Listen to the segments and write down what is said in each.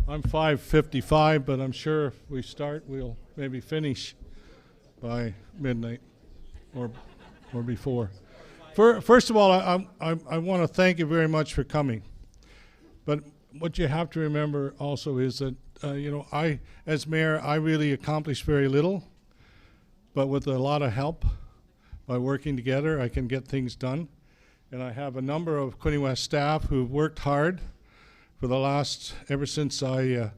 I'm 5:55, but I'm sure if we start, we'll maybe finish by midnight or before. First of all, I want to thank you very much for coming. But what you have to remember also is that, I, as mayor, I really accomplished very little, but with a lot of help, by working together, I can get things done. And I have a number of Quinte West staff who've worked hard for the last, ever since I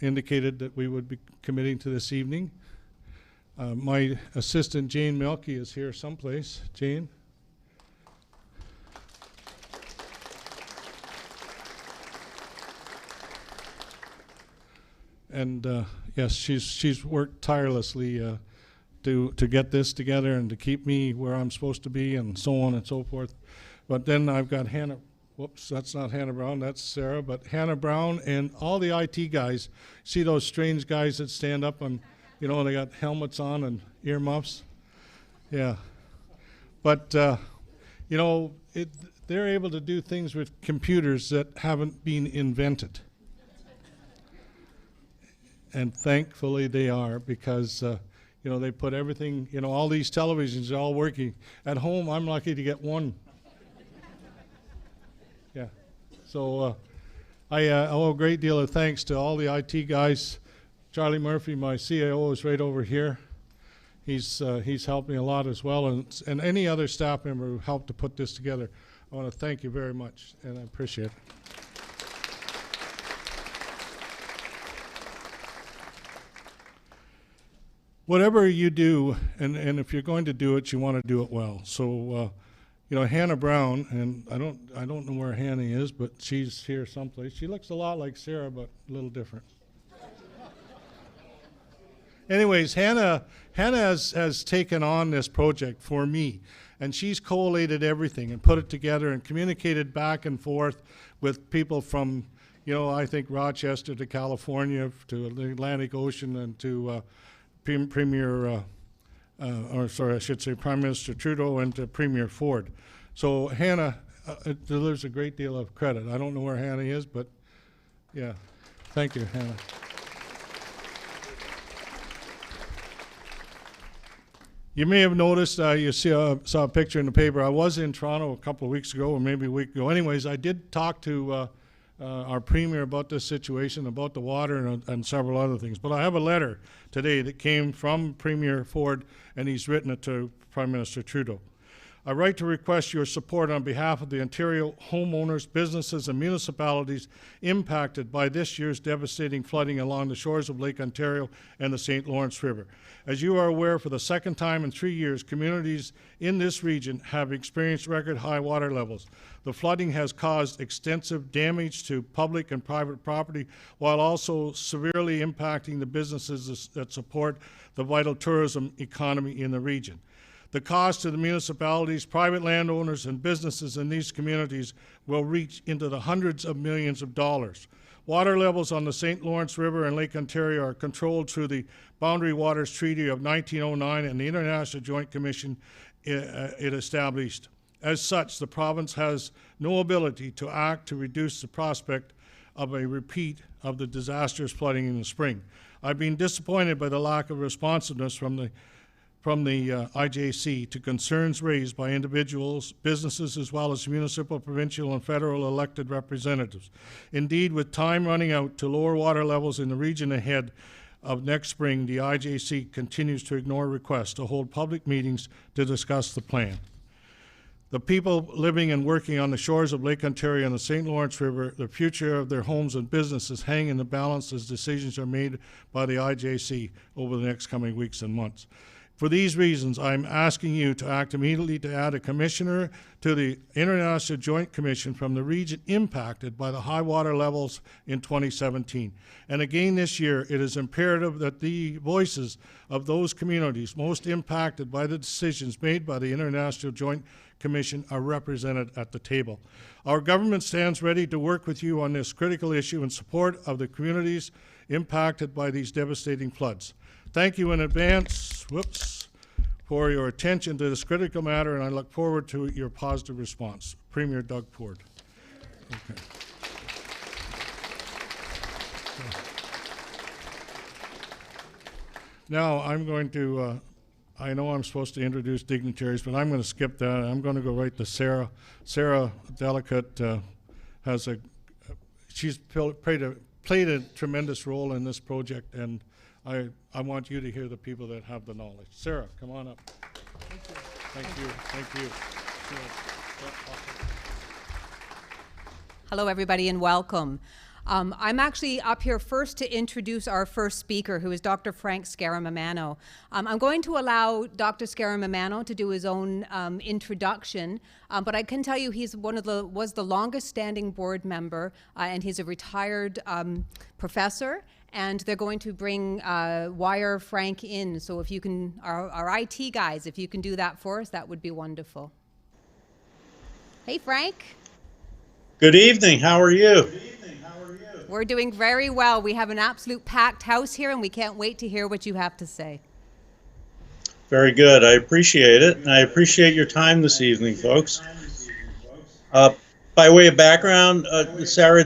indicated that we would be committing to this evening. My assistant, Jane Milkey, is here someplace. Jane? And yes, she's worked tirelessly to get this together and to keep me where I'm supposed to be and so on and so forth. But then I've got Hannah, whoops, that's not Hannah Brown, that's Sarah, but Hannah Brown and all the IT guys. See those strange guys that stand up and, they got helmets on and earmuffs? Yeah. But, they're able to do things with computers that haven't been invented. And thankfully they are, because they put everything, all these televisions are all working. At home, I'm lucky to get one. Yeah. So I owe a great deal of thanks to all the IT guys. Charlie Murphy, my CAO, is right over here. He's helped me a lot as well, and any other staff member who helped to put this together. I want to thank you very much, and I appreciate it. Whatever you do, and if you're going to do it, you want to do it well. So, Hannah Brown, and I don't know where Hannah is, but she's here someplace. She looks a lot like Sarah, but a little different. Anyways, Hannah has taken on this project for me, and she's collated everything and put it together and communicated back and forth with people from, I think Rochester to California to the Atlantic Ocean and to Prime Minister Trudeau and to Premier Ford. So Hannah deserves a great deal of credit. I don't know where Hannah is, but yeah, thank you, Hannah. You may have noticed, you saw a picture in the paper. I was in Toronto a couple of weeks ago, or maybe a week ago. Anyways, I did talk to our Premier about this situation, about the water and several other things. But I have a letter today that came from Premier Ford, and he's written it to Prime Minister Trudeau. I write to request your support on behalf of the Ontario homeowners, businesses, and municipalities impacted by this year's devastating flooding along the shores of Lake Ontario and the St. Lawrence River. As you are aware, for the second time in 3 years, communities in this region have experienced record high water levels. The flooding has caused extensive damage to public and private property, while also severely impacting the businesses that support the vital tourism economy in the region. The cost to the municipalities, private landowners, and businesses in these communities will reach into the hundreds of millions of dollars. Water levels on the St. Lawrence River and Lake Ontario are controlled through the Boundary Waters Treaty of 1909 and the International Joint Commission it established. As such, the province has no ability to act to reduce the prospect of a repeat of the disastrous flooding in the spring. I've been disappointed by the lack of responsiveness from the IJC to concerns raised by individuals, businesses, as well as municipal, provincial, and federal elected representatives. Indeed, with time running out to lower water levels in the region ahead of next spring, the IJC continues to ignore requests to hold public meetings to discuss the plan. The people living and working on the shores of Lake Ontario and the St. Lawrence River, the future of their homes and businesses hang in the balance as decisions are made by the IJC over the next coming weeks and months. For these reasons, I'm asking you to act immediately to add a commissioner to the International Joint Commission from the region impacted by the high water levels in 2017. And again this year, it is imperative that the voices of those communities most impacted by the decisions made by the International Joint Commission are represented at the table. Our government stands ready to work with you on this critical issue in support of the communities impacted by these devastating floods. Thank you in advance, for your attention to this critical matter, and I look forward to your positive response. Premier Doug Ford. Okay. Now I'm going to, I know I'm supposed to introduce dignitaries, but I'm going to skip that. I'm going to go right to Sarah. Sarah Delicate has she's played a tremendous role in this project, and I want you to hear the people that have the knowledge. Sarah, come on up. Thank you. Thank you. Hello, everybody, and welcome. I'm actually up here first to introduce our first speaker, who is Dr. Frank Scaramamano. I'm going to allow Dr. Scaramamano to do his own introduction, but I can tell you he's was the longest standing board member, and he's a retired professor. And they're going to wire Frank in. So if you can, our IT guys, if you can do that for us, that would be wonderful. Hey, Frank. Good evening. How are you? We're doing very well. We have an absolute packed house here, and we can't wait to hear what you have to say. Very good. I appreciate it. And I appreciate your time this evening, folks. By way of background, Sarah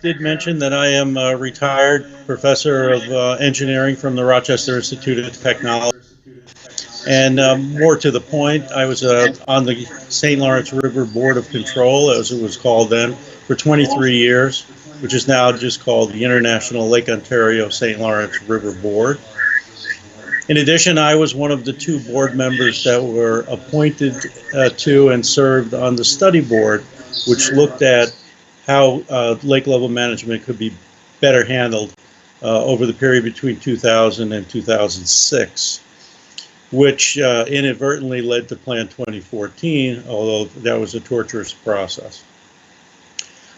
did mention that I am a retired professor of engineering from the Rochester Institute of Technology. And more to the point, I was on the St. Lawrence River Board of Control, as it was called then, for 23 years, which is now just called the International Lake Ontario St. Lawrence River Board. In addition, I was one of the 2 board members that were appointed to and served on the study board, which looked at how lake level management could be better handled over the period between 2000 and 2006. Which inadvertently led to Plan 2014, although that was a torturous process.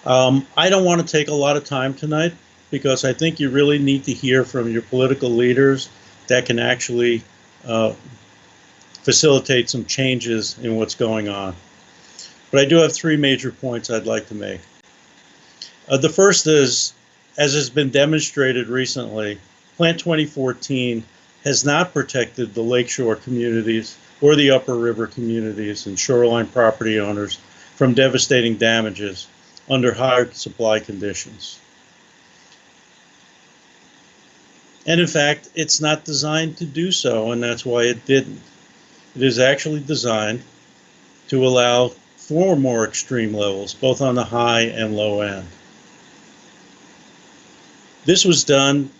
I don't want to take a lot of time tonight because I think you really need to hear from your political leaders that can actually facilitate some changes in what's going on. But I do have 3 major points I'd like to make. The first is, as has been demonstrated recently, Plan 2014 has not protected the lakeshore communities or the upper river communities and shoreline property owners from devastating damages under high supply conditions. And in fact, it's not designed to do so, and that's why it didn't. It is actually designed to allow for more extreme levels, both on the high and low end. This was done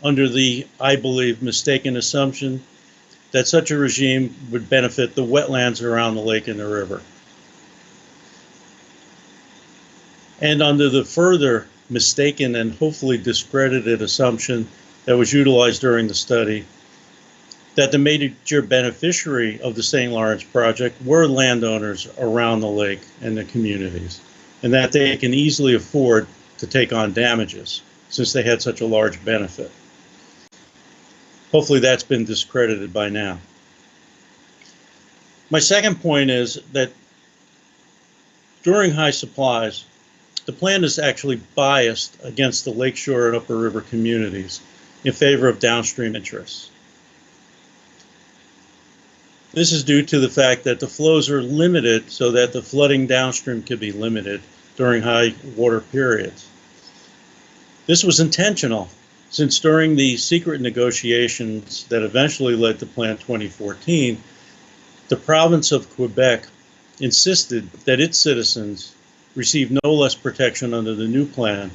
under the, I believe, mistaken assumption that such a regime would benefit the wetlands around the lake and the river. And under the further mistaken and hopefully discredited assumption that was utilized during the study, that the major beneficiary of the St. Lawrence project were landowners around the lake and the communities, and that they can easily afford to take on damages since they had such a large benefit. Hopefully that's been discredited by now. My second point is that during high supplies, the plan is actually biased against the lakeshore and upper river communities in favor of downstream interests. This is due to the fact that the flows are limited so that the flooding downstream can be limited during high water periods. This was intentional, since during the secret negotiations that eventually led to Plan 2014, the province of Quebec insisted that its citizens receive no less protection under the new plan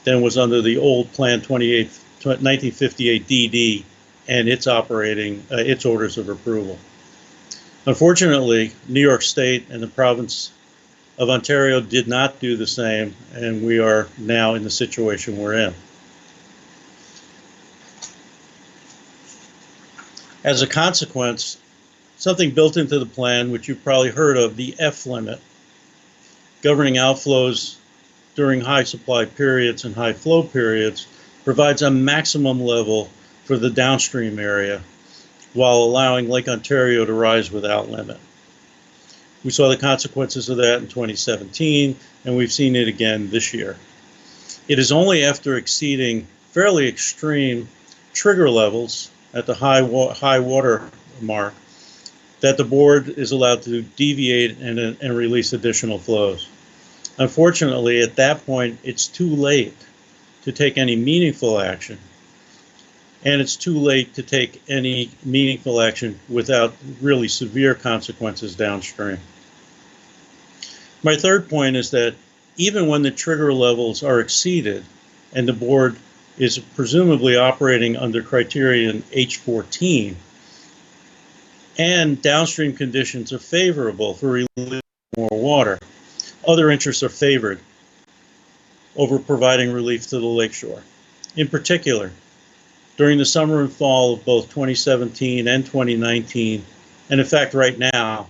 than was under the old Plan 1958 DD and its its orders of approval. Unfortunately, New York State and the province of Ontario did not do the same, and we are now in the situation we're in. As a consequence, something built into the plan, which you've probably heard of, the F limit, governing outflows during high supply periods and high flow periods, provides a maximum level for the downstream area while allowing Lake Ontario to rise without limit. We saw the consequences of that in 2017, and we've seen it again this year. It is only after exceeding fairly extreme trigger levels at the high water mark that the board is allowed to deviate and release additional flows. Unfortunately, at that point, it's too late to take any meaningful action. and it's too late to take any meaningful action without really severe consequences downstream. My third point is that even when the trigger levels are exceeded and the board is presumably operating under criterion H14 and downstream conditions are favorable for releasing more water, other interests are favored over providing relief to the lakeshore. In particular, during the summer and fall of both 2017 and 2019, and in fact right now,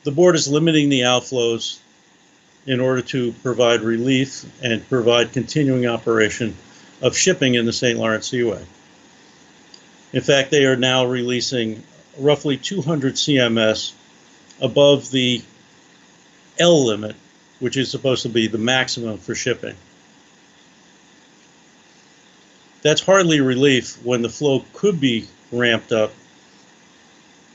the board is limiting the outflows in order to provide relief and provide continuing operation of shipping in the St. Lawrence Seaway. In fact, they are now releasing roughly 200 CMS above the L limit, which is supposed to be the maximum for shipping. That's hardly relief when the flow could be ramped up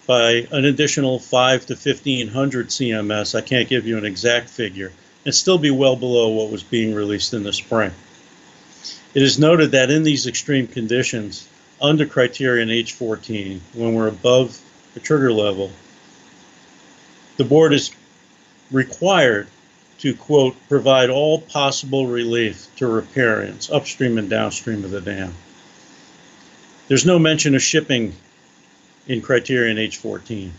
by an additional 5 to 1,500 CMS. I can't give you an exact figure, and still be well below what was being released in the spring. It is noted that in these extreme conditions, under criterion H14, when we're above the trigger level, the board is required to, quote, provide all possible relief to riparians upstream and downstream of the dam. There's no mention of shipping in criterion H14.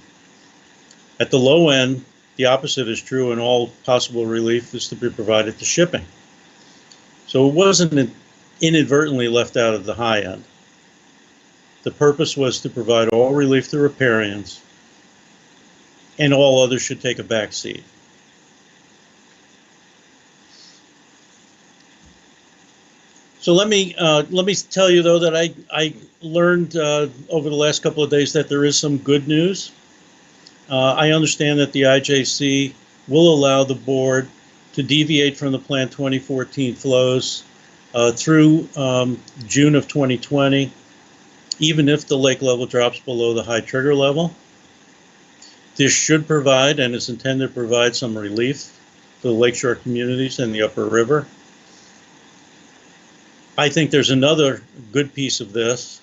At the low end, the opposite is true, and all possible relief is to be provided to shipping. So it wasn't inadvertently left out of the high end. The purpose was to provide all relief to riparians, and all others should take a back seat. So let me tell you, though, that I learned over the last couple of days that there is some good news. I understand that the IJC will allow the board to deviate from the Plan 2014 flows through June of 2020, even if the lake level drops below the high trigger level. This should provide, and is intended to provide, some relief to the lakeshore communities and the upper river. I think there's another good piece of this.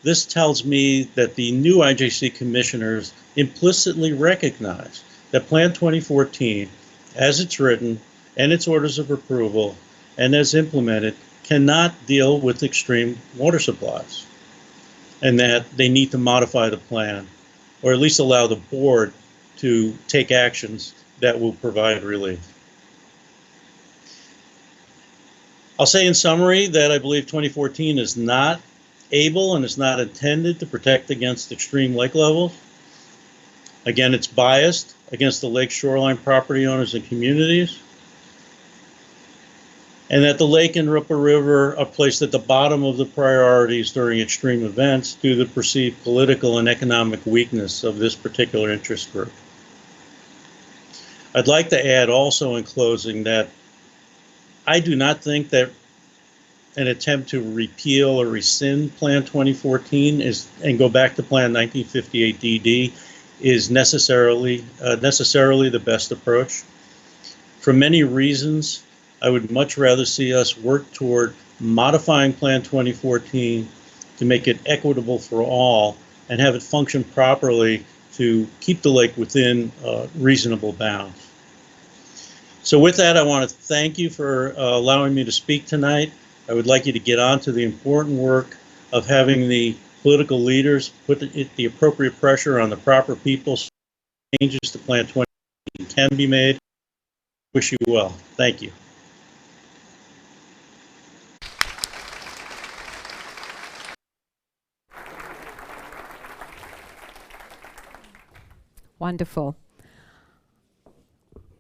This tells me that the new IJC commissioners implicitly recognize that Plan 2014, as it's written, and its orders of approval, and as implemented, cannot deal with extreme water supplies, and that they need to modify the plan, or at least allow the board to take actions that will provide relief. I'll say in summary that I believe 2014 is not able and is not intended to protect against extreme lake levels. Again, it's biased against the lake shoreline property owners and communities, and that the lake and upper river are placed at the bottom of the priorities during extreme events due to the perceived political and economic weakness of this particular interest group. I'd like to add also in closing that I do not think that an attempt to repeal or rescind Plan 2014 and go back to Plan 1958 DD is necessarily the best approach. For many reasons, I would much rather see us work toward modifying Plan 2014 to make it equitable for all and have it function properly to keep the lake within reasonable bounds. So with that, I want to thank you for allowing me to speak tonight. I would like you to get on to the important work of having the political leaders put the appropriate pressure on the proper people so changes to Plan 20 can be made. Wish you well. Thank you. Wonderful.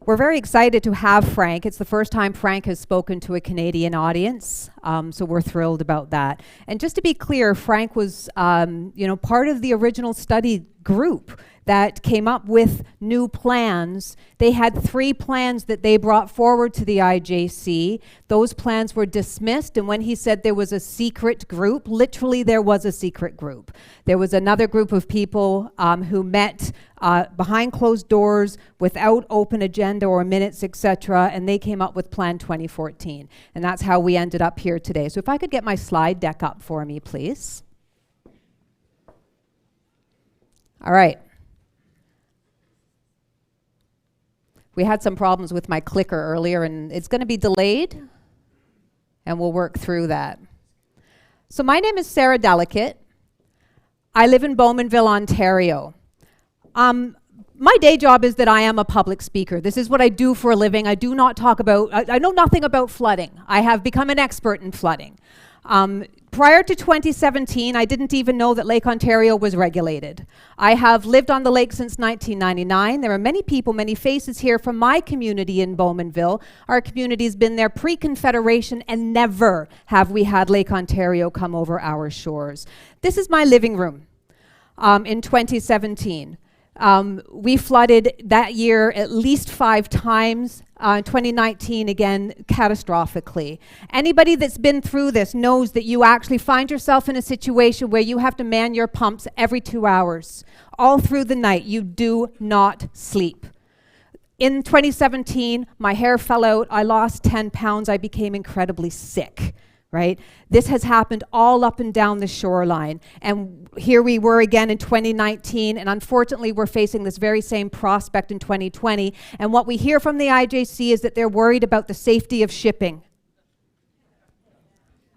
We're very excited to have Frank. It's the first time Frank has spoken to a Canadian audience, so we're thrilled about that. And just to be clear, Frank was, part of the original study group that came up with new plans. They had 3 plans that they brought forward to the IJC. Those plans were dismissed, and when he said there was a secret group, literally there was a secret group. There was another group of people who met behind closed doors without open agenda or minutes, etc., and they came up with Plan 2014. And that's how we ended up here today. So if I could get my slide deck up for me, please. All right. We had some problems with my clicker earlier, and it's going to be delayed, and we'll work through that. So my name is Sarah Delicate. I live in Bowmanville, Ontario. My day job is that I am a public speaker. This is what I do for a living. I do not talk about, I know nothing about flooding. I have become an expert in flooding. Prior to 2017, I didn't even know that Lake Ontario was regulated. I have lived on the lake since 1999. There are many people, many faces here from my community in Bowmanville. Our community has been there pre-Confederation, and never have we had Lake Ontario come over our shores. This is my living room in 2017. We flooded that year at least 5 times. 2019, again, catastrophically. Anybody that's been through this knows that you actually find yourself in a situation where you have to man your pumps every 2 hours. All through the night, you do not sleep. In 2017, my hair fell out. I lost 10 pounds. I became incredibly sick. Right? This has happened all up and down the shoreline. And here we were again in 2019, and unfortunately we're facing this very same prospect in 2020. And what we hear from the IJC is that they're worried about the safety of shipping.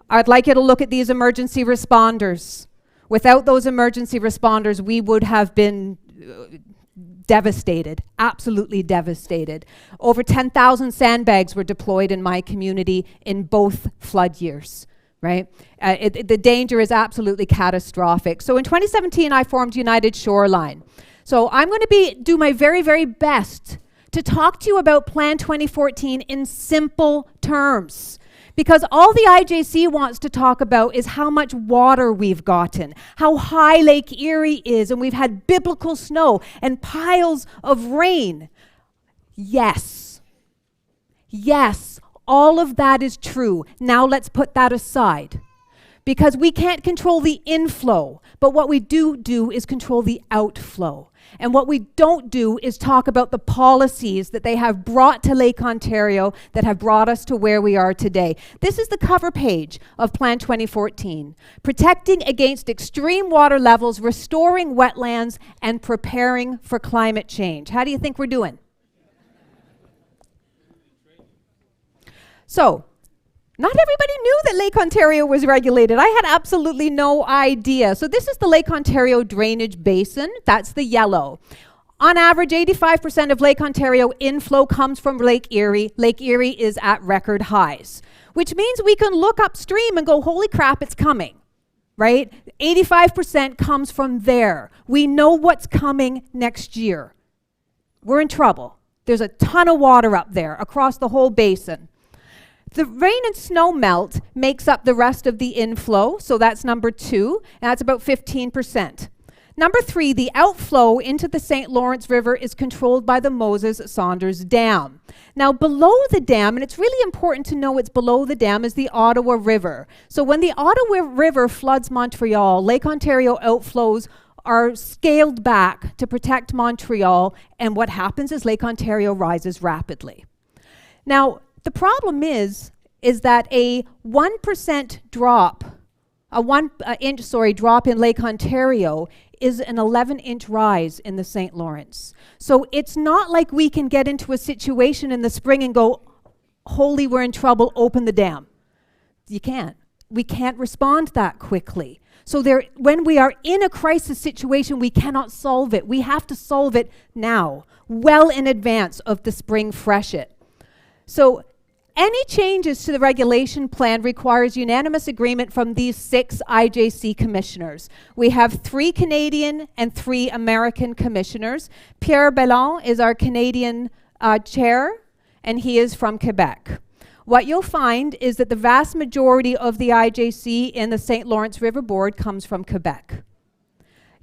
I'd like you to look at these emergency responders. Without those emergency responders, we would have been devastated, absolutely devastated. Over 10,000 sandbags were deployed in my community in both flood years, right? The danger is absolutely catastrophic. So in 2017, I formed United Shoreline. So I'm going to do my very, very best to talk to you about Plan 2014 in simple terms. Because all the IJC wants to talk about is how much water we've gotten, how high Lake Erie is, and we've had biblical snow and piles of rain. Yes. Yes, all of that is true. Now let's put that aside. Because we can't control the inflow, but what we do is control the outflow. And what we don't do is talk about the policies that they have brought to Lake Ontario that have brought us to where we are today. This is the cover page of Plan 2014. Protecting against extreme water levels, restoring wetlands, and preparing for climate change. How do you think we're doing? So, not everybody knew that Lake Ontario was regulated. I had absolutely no idea. So this is the Lake Ontario drainage basin. That's the yellow. On average, 85% of Lake Ontario inflow comes from Lake Erie. Lake Erie is at record highs, which means we can look upstream and go, holy crap, it's coming, right? 85% comes from there. We know what's coming next year. We're in trouble. There's a ton of water up there across the whole basin. The rain and snow melt makes up the rest of the inflow, so that's number 2, and that's about 15%. Number 3, the outflow into the St. Lawrence River is controlled by the Moses Saunders Dam. Now, below the dam, and it's really important to know it's below the dam, is the Ottawa River. So when the Ottawa River floods Montreal, Lake Ontario outflows are scaled back to protect Montreal, and what happens is Lake Ontario rises rapidly. Now, the problem is that a 1% drop, drop in Lake Ontario is an 11-inch rise in the St. Lawrence. So it's not like we can get into a situation in the spring and go, holy, we're in trouble, open the dam. You can't. We can't respond that quickly. So when we are in a crisis situation, we cannot solve it. We have to solve it now, well in advance of the spring freshet. So any changes to the regulation plan requires unanimous agreement from these 6 IJC commissioners. We have 3 Canadian and 3 American commissioners. Pierre Bellon is our Canadian chair, and he is from Quebec. What you'll find is that the vast majority of the IJC in the St. Lawrence River Board comes from Quebec.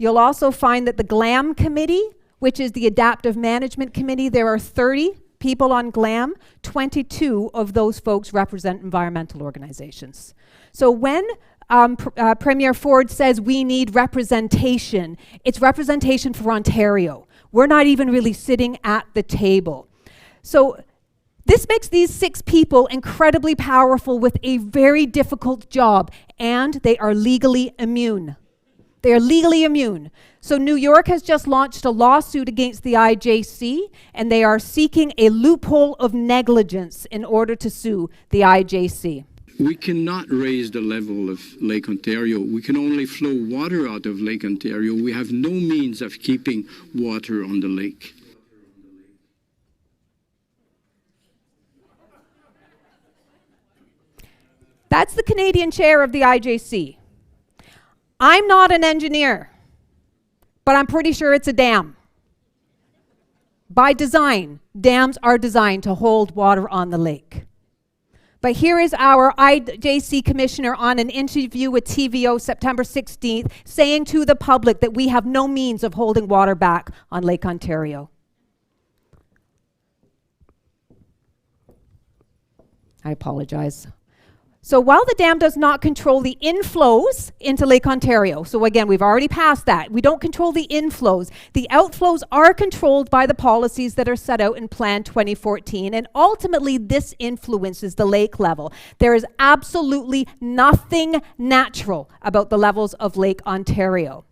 You'll also find that the GLAM committee, which is the Adaptive Management Committee, there are 30 people on GLAM. 22 of those folks represent environmental organizations. So when Premier Ford says we need representation, it's representation for Ontario. We're not even really sitting at the table. So this makes these 6 people incredibly powerful with a very difficult job, and they are legally immune. They are legally immune. So New York has just launched a lawsuit against the IJC, and they are seeking a loophole of negligence in order to sue the IJC. We cannot raise the level of Lake Ontario. We can only flow water out of Lake Ontario. We have no means of keeping water on the lake. That's the Canadian chair of the IJC. I'm not an engineer, but I'm pretty sure it's a dam. By design, dams are designed to hold water on the lake. But here is our IJC commissioner on an interview with TVO September 16th saying to the public that we have no means of holding water back on Lake Ontario. I apologize. So while the dam does not control the inflows into Lake Ontario, so again, we've already passed that. We don't control the inflows. The outflows are controlled by the policies that are set out in Plan 2014, and ultimately this influences the lake level. There is absolutely nothing natural about the levels of Lake Ontario.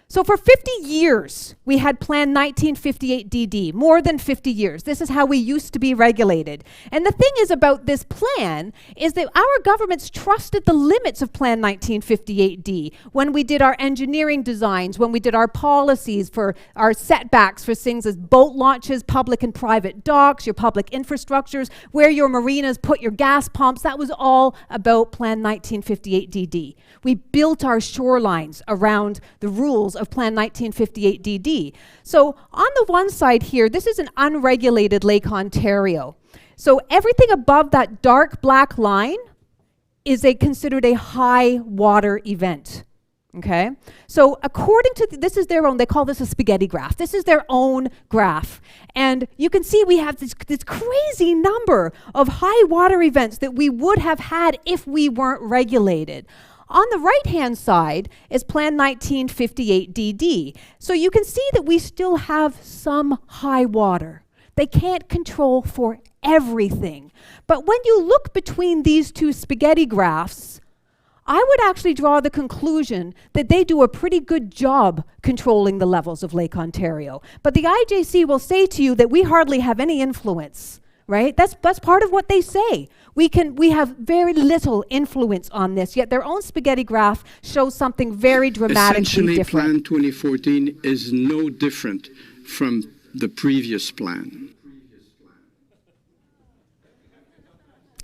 So for 50 years, we had Plan 1958 DD, more than 50 years. This is how we used to be regulated. And the thing is about this plan is that our governments trusted the limits of Plan 1958D when we did our engineering designs, when we did our policies for our setbacks for things as boat launches, public and private docks, your public infrastructures, where your marinas put your gas pumps. That was all about Plan 1958 DD. We built our shorelines around the rules of Plan 1958 DD. So on the one side here, this is an unregulated Lake Ontario. So everything above that dark black line is considered a high water event. Okay? So according to, this is their own, they call this a spaghetti graph. This is their own graph. And you can see we have this crazy number of high water events that we would have had if we weren't regulated. On the right-hand side is Plan 1958 DD. So you can see that we still have some high water. They can't control for everything. But when you look between these two spaghetti graphs, I would actually draw the conclusion that they do a pretty good job controlling the levels of Lake Ontario. But the IJC will say to you that we hardly have any influence, right? That's part of what they say. We have very little influence on this, yet their own spaghetti graph shows something very dramatically different. Essentially, Plan 2014 is no different from the previous plan.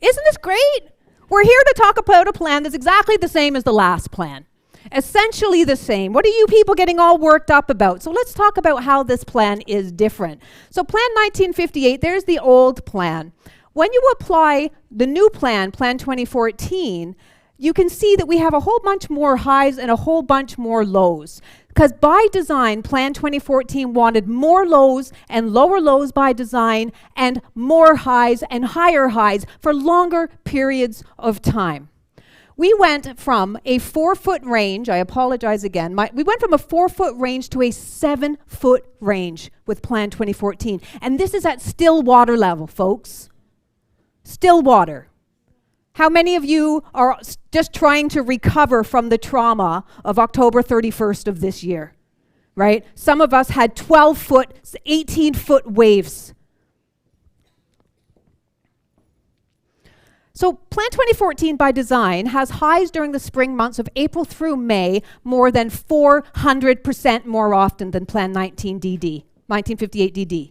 Isn't this great? We're here to talk about a plan that's exactly the same as the last plan. Essentially the same. What are you people getting all worked up about? So let's talk about how this plan is different. So Plan 1958, there's the old plan. When you apply the new plan, Plan 2014, you can see that we have a whole bunch more highs and a whole bunch more lows. Because by design, Plan 2014 wanted more lows and lower lows by design and more highs and higher highs for longer periods of time. We went from a 4-foot range, I apologize again, we went from a 4-foot range to a 7-foot range with Plan 2014. And this is at still water level, folks. Still water. How many of you are just trying to recover from the trauma of October 31st of this year, right? Some of us had 12-foot, 18-foot waves. So Plan 2014 by design has highs during the spring months of April through May more than 400% more often than Plan 1958 DD.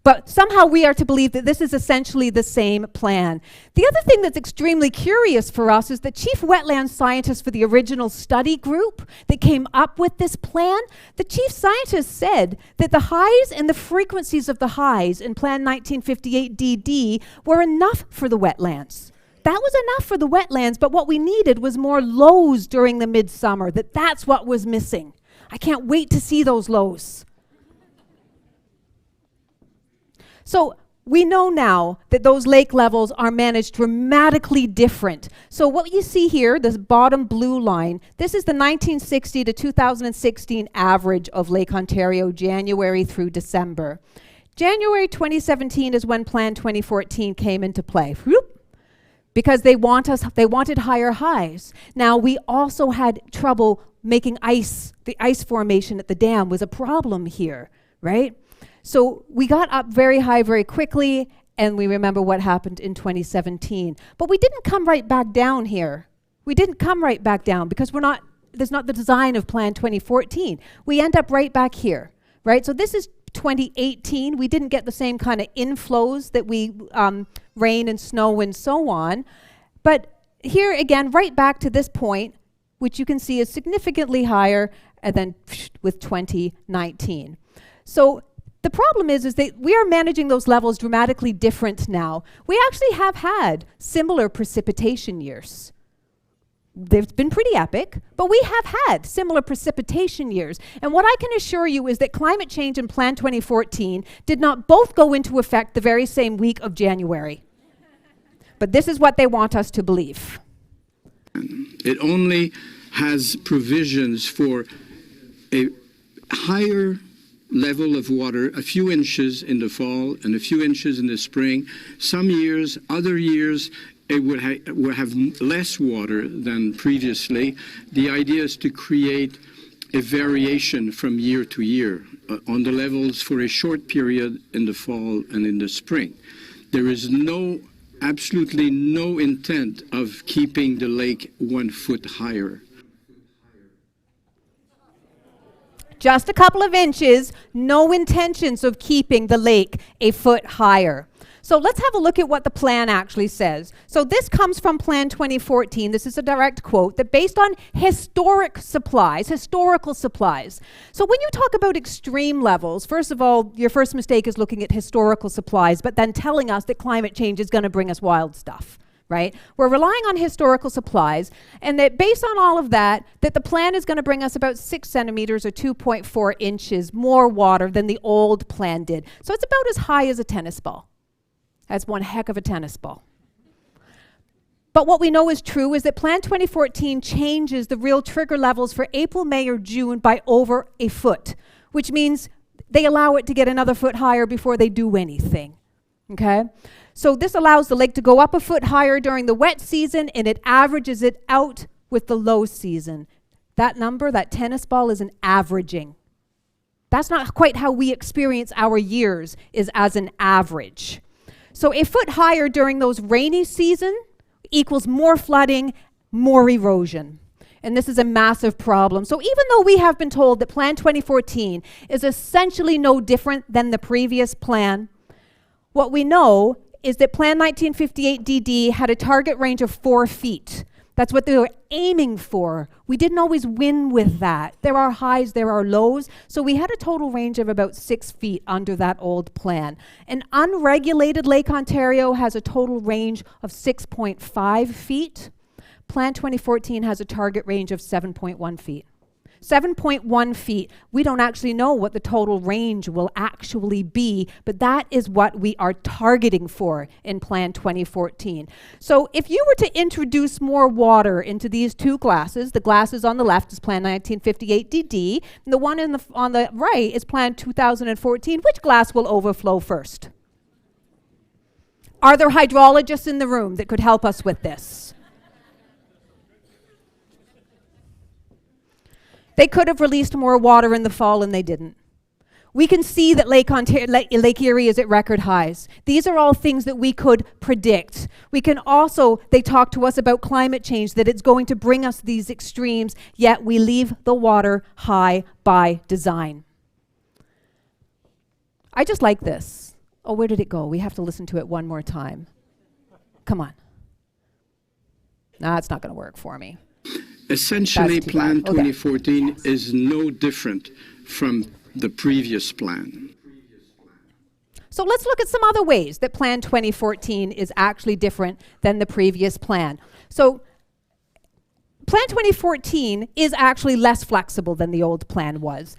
But somehow we are to believe that this is essentially the same plan. The other thing that's extremely curious for us is that chief wetland scientist for the original study group that came up with this plan, the chief scientist said that the highs and the frequencies of the highs in Plan 1958 DD were enough for the wetlands. That was enough for the wetlands, but what we needed was more lows during the midsummer, that's what was missing. I can't wait to see those lows. So we know now that those lake levels are managed dramatically different. So what you see here, this bottom blue line, this is the 1960 to 2016 average of Lake Ontario, January through December. January 2017 is when Plan 2014 came into play. Whoop. Because they wanted higher highs. Now, we also had trouble making ice. The ice formation at the dam was a problem here, right? So we got up very high very quickly, and we remember what happened in 2017. But we didn't come right back down here. We didn't come right back down because there's not the design of Plan 2014. We end up right back here, right? So this is 2018. We didn't get the same kind of inflows that we, rain and snow and so on. But here again, right back to this point, which you can see is significantly higher, and then with 2019. So the problem is that we are managing those levels dramatically different now. We actually have had similar precipitation years. They've been pretty epic, but we have had similar precipitation years. And what I can assure you is that climate change and Plan 2014 did not both go into effect the very same week of January. But this is what they want us to believe. It only has provisions for a higher level of water, a few inches in the fall and a few inches in the spring. Some years, other years, it would have less water than previously. The idea is to create a variation from year to year on the levels for a short period in the fall and in the spring. There is absolutely no intent of keeping the lake 1 foot higher. Just a couple of inches, no intentions of keeping the lake a foot higher. So let's have a look at what the plan actually says. So this comes from Plan 2014. This is a direct quote that based on historical supplies. So when you talk about extreme levels, first of all, your first mistake is looking at historical supplies, but then telling us that climate change is going to bring us wild stuff. Right? We're relying on historical supplies, and that based on all of that, that the plan is going to bring us about 6 centimeters or 2.4 inches more water than the old plan did. So it's about as high as a tennis ball. That's one heck of a tennis ball. But what we know is true is that Plan 2014 changes the real trigger levels for April, May, or June by over a foot, which means they allow it to get another foot higher before they do anything. Okay? So this allows the lake to go up a foot higher during the wet season, and it averages it out with the low season. That number, that tennis ball, is an averaging. That's not quite how we experience our years, is as an average. So a foot higher during those rainy season equals more flooding, more erosion. And this is a massive problem. So even though we have been told that Plan 2014 is essentially no different than the previous plan, what we know is that Plan 1958 DD had a target range of 4 feet. That's what they were aiming for. We didn't always win with that. There are highs, there are lows. So we had a total range of about 6 feet under that old plan. An unregulated Lake Ontario has a total range of 6.5 feet. Plan 2014 has a target range of 7.1 feet. 7.1 feet. We don't actually know what the total range will actually be, but that is what we are targeting for in Plan 2014. So if you were to introduce more water into these two glasses, the glasses on the left is Plan 1958 DD, and the one on the right is Plan 2014, which glass will overflow first? Are there hydrologists in the room that could help us with this? They could have released more water in the fall, and they didn't. We can see that Lake Erie is at record highs. These are all things that we could predict. We can also, they talk to us about climate change, that it's going to bring us these extremes, yet we leave the water high by design. I just like this. Oh, where did it go? We have to listen to it one more time. Come on. Nah, it's not going to work for me. Essentially, Plan bad. Okay. 2014 is no different from the previous plan. So let's look at some other ways that Plan 2014 is actually different than the previous plan. So Plan 2014 is actually less flexible than the old plan was.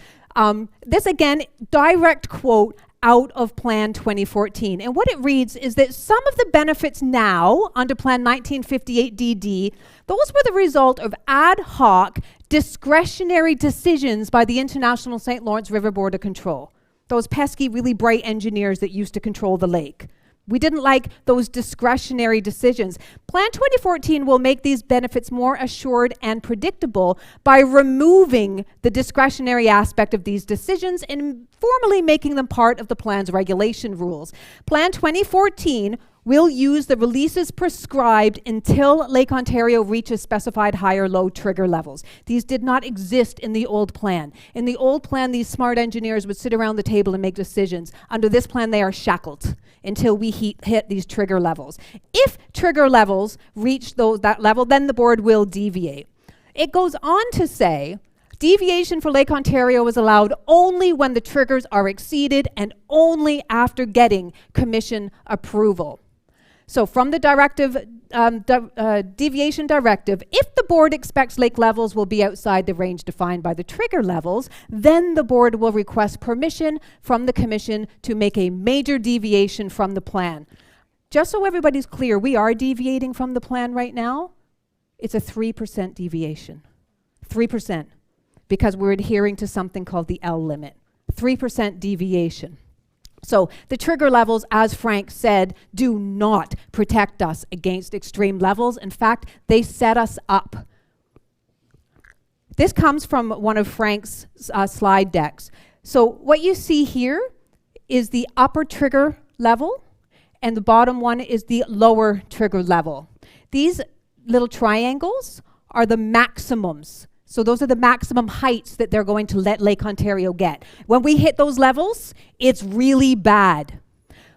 This again, direct quote out of Plan 2014. And what it reads is that some of the benefits now under Plan 1958 DD, those were the result of ad hoc discretionary decisions by the International St. Lawrence River Board of Control. Those pesky, really bright engineers that used to control the lake. We didn't like those discretionary decisions. Plan 2014 will make these benefits more assured and predictable by removing the discretionary aspect of these decisions and formally making them part of the plan's regulation rules. Plan 2014 will use the releases prescribed until Lake Ontario reaches specified high or low trigger levels. These did not exist in the old plan. In the old plan, these smart engineers would sit around the table and make decisions. Under this plan, they are shackled until we hit these trigger levels. If trigger levels reach that level, then the board will deviate. It goes on to say, deviation for Lake Ontario is allowed only when the triggers are exceeded and only after getting commission approval. So from the deviation directive, if the board expects lake levels will be outside the range defined by the trigger levels, then the board will request permission from the commission to make a major deviation from the plan. Just so everybody's clear, we are deviating from the plan right now. It's a 3% deviation. 3%, because we're adhering to something called the L limit. 3% deviation. So the trigger levels, as Frank said, do not protect us against extreme levels. In fact, they set us up. This comes from one of Frank's slide decks. So what you see here is the upper trigger level, and the bottom one is the lower trigger level. These little triangles are the maximums. So those are the maximum heights that they're going to let Lake Ontario get. When we hit those levels, it's really bad.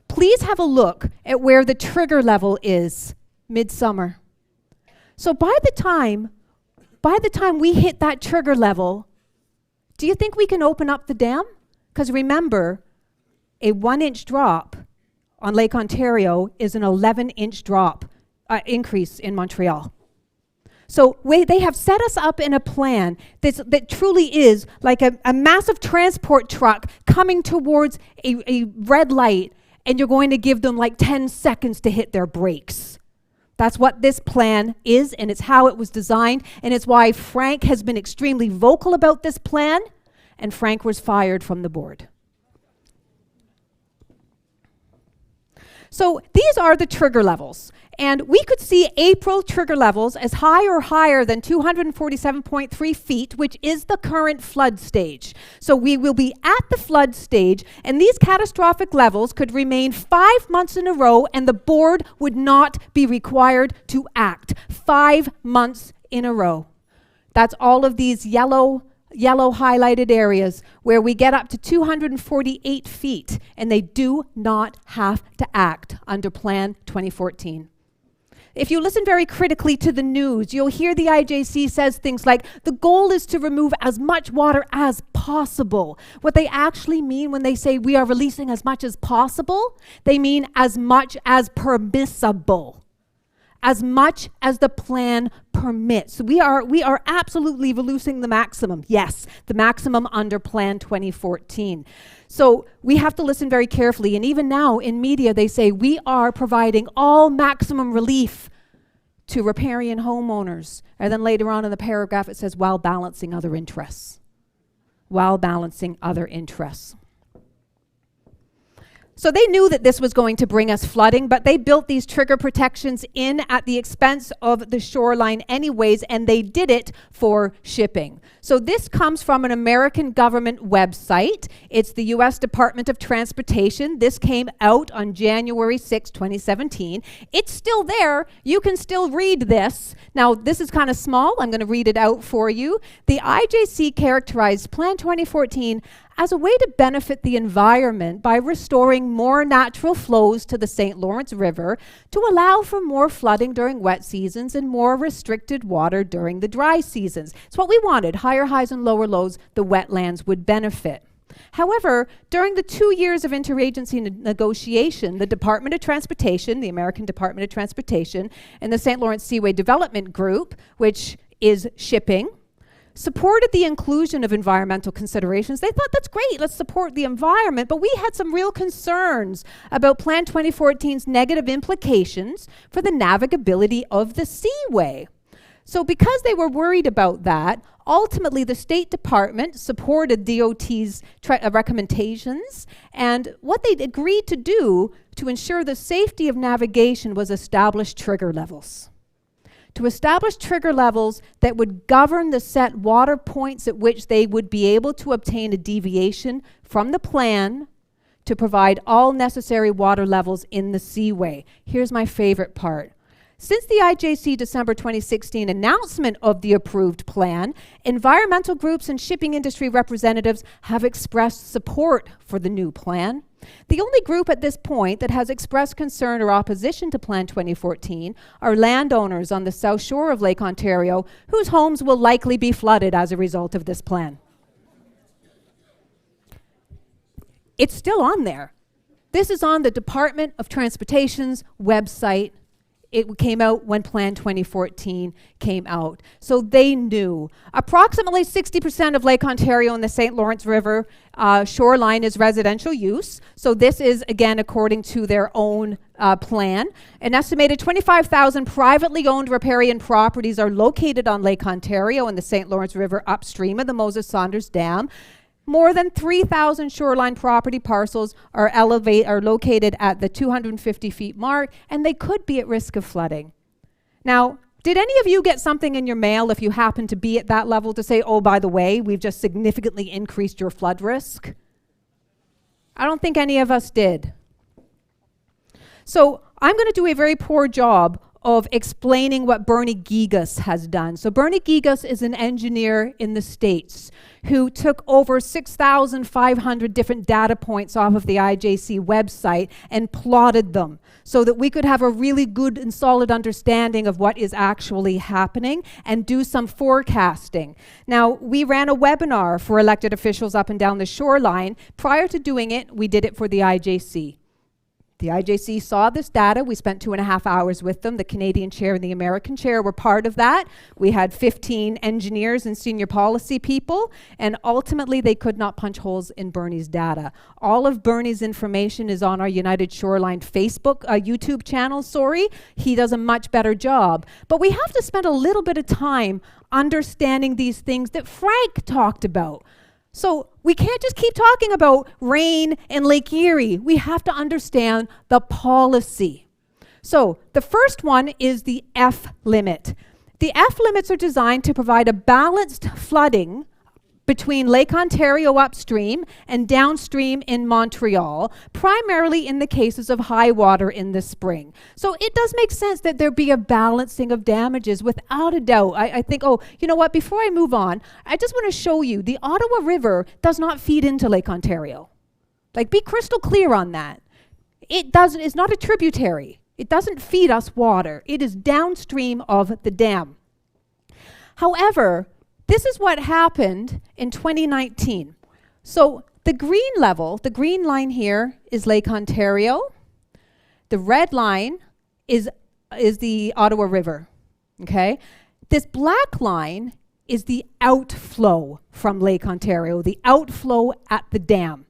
Please have a look at where the trigger level is midsummer. So by the time we hit that trigger level, do you think we can open up the dam? Because remember, a 1-inch drop on Lake Ontario is an 11-inch drop increase in Montreal. So they have set us up in a plan that truly is like a massive transport truck coming towards a red light, and you're going to give them like 10 seconds to hit their brakes. That's what this plan is, and it's how it was designed, and it's why Frank has been extremely vocal about this plan, and Frank was fired from the board. So these are the trigger levels. And we could see April trigger levels as high or higher than 247.3 feet, which is the current flood stage. So we will be at the flood stage, and these catastrophic levels could remain 5 months in a row, and the board would not be required to act. 5 months in a row. That's all of these yellow highlighted areas where we get up to 248 feet, and they do not have to act under Plan 2014. If you listen very critically to the news, you'll hear the IJC says things like, the goal is to remove as much water as possible. What they actually mean when they say we are releasing as much as possible, they mean as much as permissible. As much as the plan permits. We are absolutely releasing the maximum. Yes, the maximum under Plan 2014. So we have to listen very carefully. And even now in media, they say we are providing all maximum relief to riparian homeowners. And then later on in the paragraph, it says while balancing other interests. While balancing other interests. So they knew that this was going to bring us flooding, but they built these trigger protections in at the expense of the shoreline anyways, and they did it for shipping. So this comes from an American government website. It's the U.S. Department of Transportation. This came out on January 6, 2017. It's still there. You can still read this. Now, this is kind of small. I'm going to read it out for you. The IJC characterized Plan 2014 as a way to benefit the environment by restoring more natural flows to the St. Lawrence River to allow for more flooding during wet seasons and more restricted water during the dry seasons. It's what we wanted. Higher highs and lower lows, the wetlands would benefit. However, during the 2 years of interagency negotiation, the Department of Transportation, the American Department of Transportation, and the St. Lawrence Seaway Development Group, which is shipping, supported the inclusion of environmental considerations. They thought, that's great, let's support the environment, but we had some real concerns about Plan 2014's negative implications for the navigability of the seaway. So because they were worried about that, ultimately the State Department supported DOT's recommendations, and what they agreed to do to ensure the safety of navigation was establish trigger levels. To establish trigger levels that would govern the set water points at which they would be able to obtain a deviation from the plan to provide all necessary water levels in the seaway. Here's my favorite part. Since the IJC December 2016 announcement of the approved plan, environmental groups and shipping industry representatives have expressed support for the new plan. The only group at this point that has expressed concern or opposition to Plan 2014 are landowners on the south shore of Lake Ontario, whose homes will likely be flooded as a result of this plan. It's still on there. This is on the Department of Transportation's website. It came out when Plan 2014 came out. So they knew. Approximately 60% of Lake Ontario and the St. Lawrence River shoreline is residential use. So this is, again, according to their own plan. An estimated 25,000 privately owned riparian properties are located on Lake Ontario and the St. Lawrence River upstream of the Moses Saunders Dam. More than 3,000 shoreline property parcels are located at the 250 feet mark, and they could be at risk of flooding. Now, did any of you get something in your mail if you happen to be at that level to say, oh, by the way, we've just significantly increased your flood risk? I don't think any of us did. So I'm going to do a very poor job of explaining what Bernie Gigas has done. So Bernie Gigas is an engineer in the States who took over 6,500 different data points off of the IJC website and plotted them so that we could have a really good and solid understanding of what is actually happening and do some forecasting. Now, we ran a webinar for elected officials up and down the shoreline. Prior to doing it, we did it for the IJC. The IJC saw this data. We spent 2.5 hours with them. The Canadian chair and the American chair were part of that. We had 15 engineers and senior policy people, and ultimately they could not punch holes in Bernie's data. All of Bernie's information is on our United Shoreline Facebook, YouTube channel, sorry. He does a much better job. But we have to spend a little bit of time understanding these things that Frank talked about. So we can't just keep talking about rain and Lake Erie. We have to understand the policy. So the first one is the F limit. The F limits are designed to provide a balanced flooding between Lake Ontario upstream and downstream in Montreal, primarily in the cases of high water in the spring. So it does make sense that there be a balancing of damages without a doubt. I think, oh, you know what, before I move on, I just want to show you the Ottawa River does not feed into Lake Ontario. Like, be crystal clear on that. It's not a tributary. It doesn't feed us water. It is downstream of the dam. However, this is what happened in 2019. So the green level, the green line here is Lake Ontario. The red line is the Ottawa River, okay? This black line is the outflow from Lake Ontario, the outflow at the dam,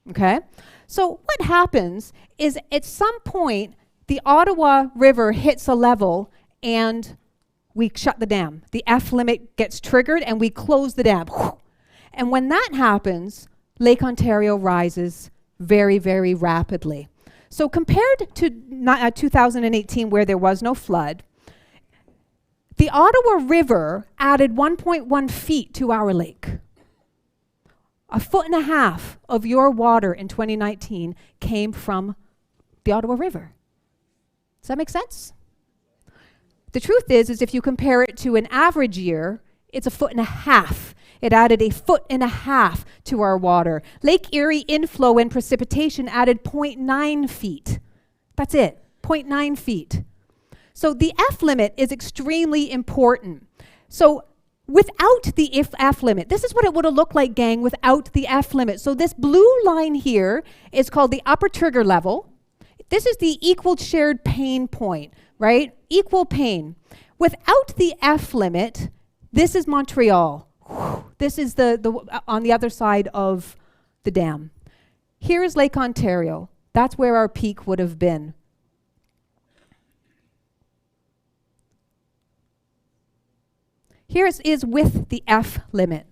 okay? So what happens is at some point, the Ottawa River hits a level and we shut the dam. The F limit gets triggered and we close the dam. And when that happens, Lake Ontario rises very, very rapidly. So compared to 2018 where there was no flood, the Ottawa River added 1.1 feet to our lake. 1.5 feet of your water in 2019 came from the Ottawa River. Does that make sense? The truth is if you compare it to an average year, it's 1.5 feet. It added 1.5 feet to our water. Lake Erie inflow and precipitation added 0.9 feet. That's it, 0.9 feet. So the F limit is extremely important. So without the F limit, this is what it would have looked like, gang, without the F limit. So this blue line here is called the upper trigger level. This is the equal shared pain point, right? Equal pain. Without the F limit, This is Montreal. This is the on the other side of the dam. Here is Lake Ontario. That's where our peak would have been. Here is with the F limit.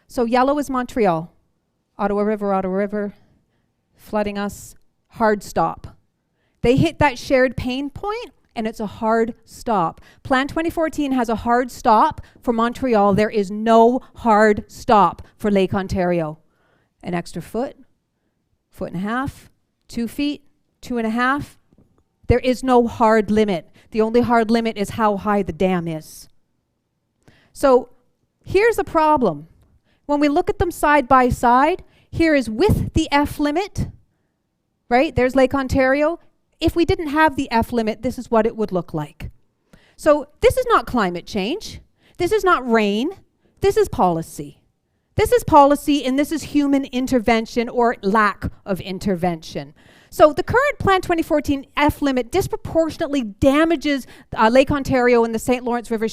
So yellow is Montreal. Ottawa River, flooding us, hard stop. They hit that shared pain point, and it's a hard stop. Plan 2014 has a hard stop for Montreal. There is no hard stop for Lake Ontario. An extra foot and a half, 2 feet, 2.5. There is no hard limit. The only hard limit is how high the dam is. So here's the problem. When we look at them side by side, here is with the F limit, right? There's Lake Ontario. If we didn't have the F limit, this is what it would look like. So this is not climate change. This is not rain. This is policy. This is policy, and this is human intervention or lack of intervention. So the current Plan 2014 F limit disproportionately damages Lake Ontario and the St. Lawrence River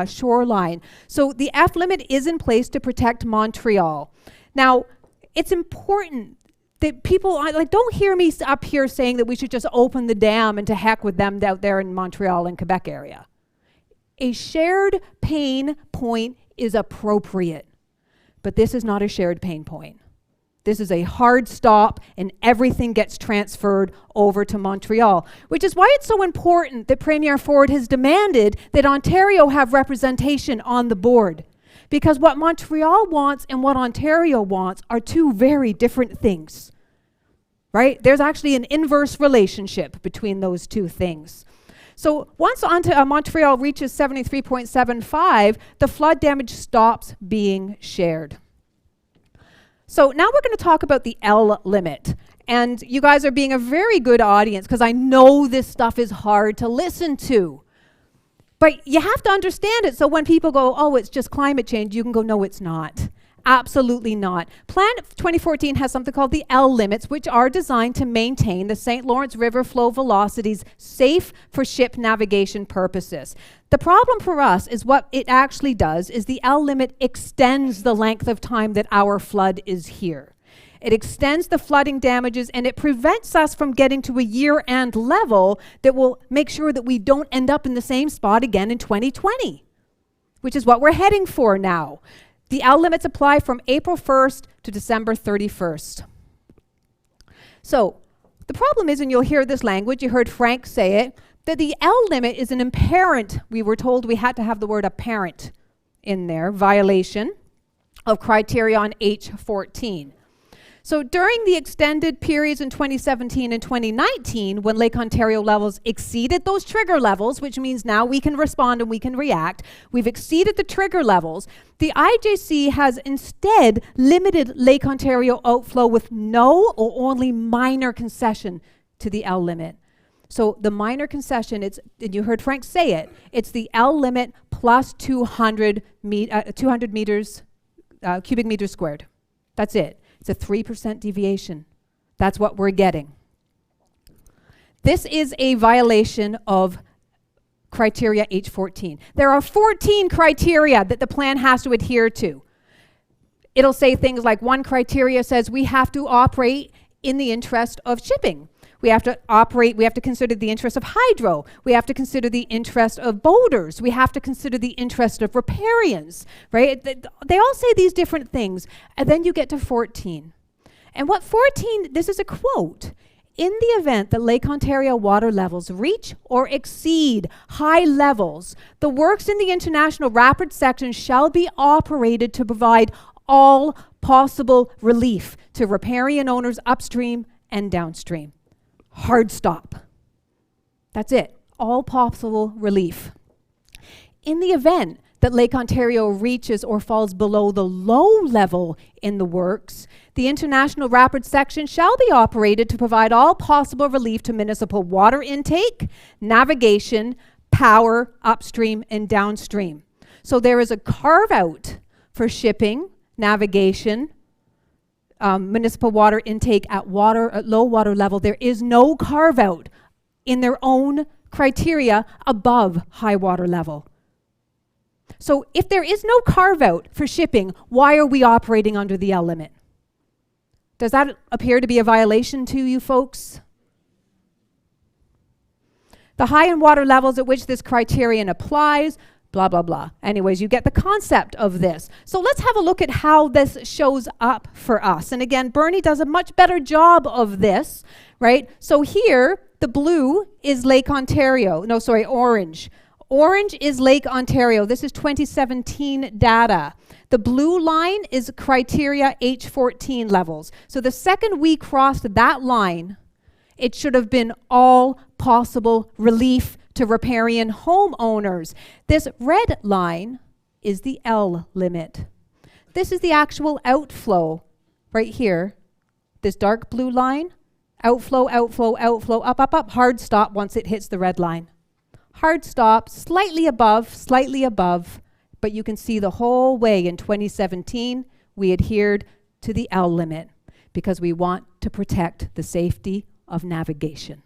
shoreline. So the F limit is in place to protect Montreal. Now, it's important that people, don't hear me up here saying that we should just open the dam and to heck with them out there in Montreal and Quebec area. A shared pain point is appropriate, but this is not a shared pain point. This is a hard stop, and everything gets transferred over to Montreal, which is why it's so important that Premier Ford has demanded that Ontario have representation on the board. Because what Montreal wants and what Ontario wants are two very different things, right? There's actually an inverse relationship between those two things. So once Montreal reaches 73.75, the flood damage stops being shared. So now we're going to talk about the L limit. And you guys are being a very good audience because I know this stuff is hard to listen to. But you have to understand it, so when people go, oh, it's just climate change, you can go, no, it's not. Absolutely not. Plan 2014 has something called the L limits, which are designed to maintain the St. Lawrence River flow velocities safe for ship navigation purposes. The problem for us is what it actually does is the L limit extends the length of time that our flood is here. It extends the flooding damages, and it prevents us from getting to a year-end level that will make sure that we don't end up in the same spot again in 2020, which is what we're heading for now. The L limits apply from April 1st to December 31st. So the problem is, and you'll hear this language, you heard Frank say it, that the L limit is an apparent, we were told we had to have the word apparent in there, violation of criteria on H14. So during the extended periods in 2017 and 2019, when Lake Ontario levels exceeded those trigger levels, which means now we can respond and we can react, we've exceeded the trigger levels, the IJC has instead limited Lake Ontario outflow with no or only minor concession to the L limit. So the minor concession, and you heard Frank say it, it's the L limit plus 200 meters, cubic meters squared. That's it. It's a 3% deviation. That's what we're getting. This is a violation of criteria H14. There are 14 criteria that the plan has to adhere to. It'll say things like one criteria says we have to operate in the interest of shipping. We have to consider the interest of hydro. We have to consider the interest of boaters. We have to consider the interest of riparians, right? They all say these different things. And then you get to 14. And what 14, this is a quote, in the event that Lake Ontario water levels reach or exceed high levels, the works in the international rapid section shall be operated to provide all possible relief to riparian owners upstream and downstream. Hard stop. That's it. All possible relief. In the event that Lake Ontario reaches or falls below the low level in the works, the international rapid section shall be operated to provide all possible relief to municipal water intake, navigation, power, upstream and downstream. So there is a carve out for shipping, navigation, municipal water intake at low water level. There is no carve out in their own criteria above high water level. So if there is no carve-out for shipping, why are we operating under the L limit? Does that appear to be a violation to you folks? The high in water levels at which this criterion applies, blah, blah, blah. Anyways, you get the concept of this. So let's have a look at how this shows up for us. And again, Bernie does a much better job of this, right? So here, the blue is Lake Ontario. No, sorry, orange. Orange is Lake Ontario. This is 2017 data. The blue line is criteria H14 levels. So the second we crossed that line, it should have been all possible relief to riparian homeowners. This red line is the L limit. This is the actual outflow right here. This dark blue line, outflow, outflow, outflow, up, up, up, hard stop once it hits the red line. Hard stop, slightly above, but you can see the whole way in 2017, we adhered to the L limit because we want to protect the safety of navigation.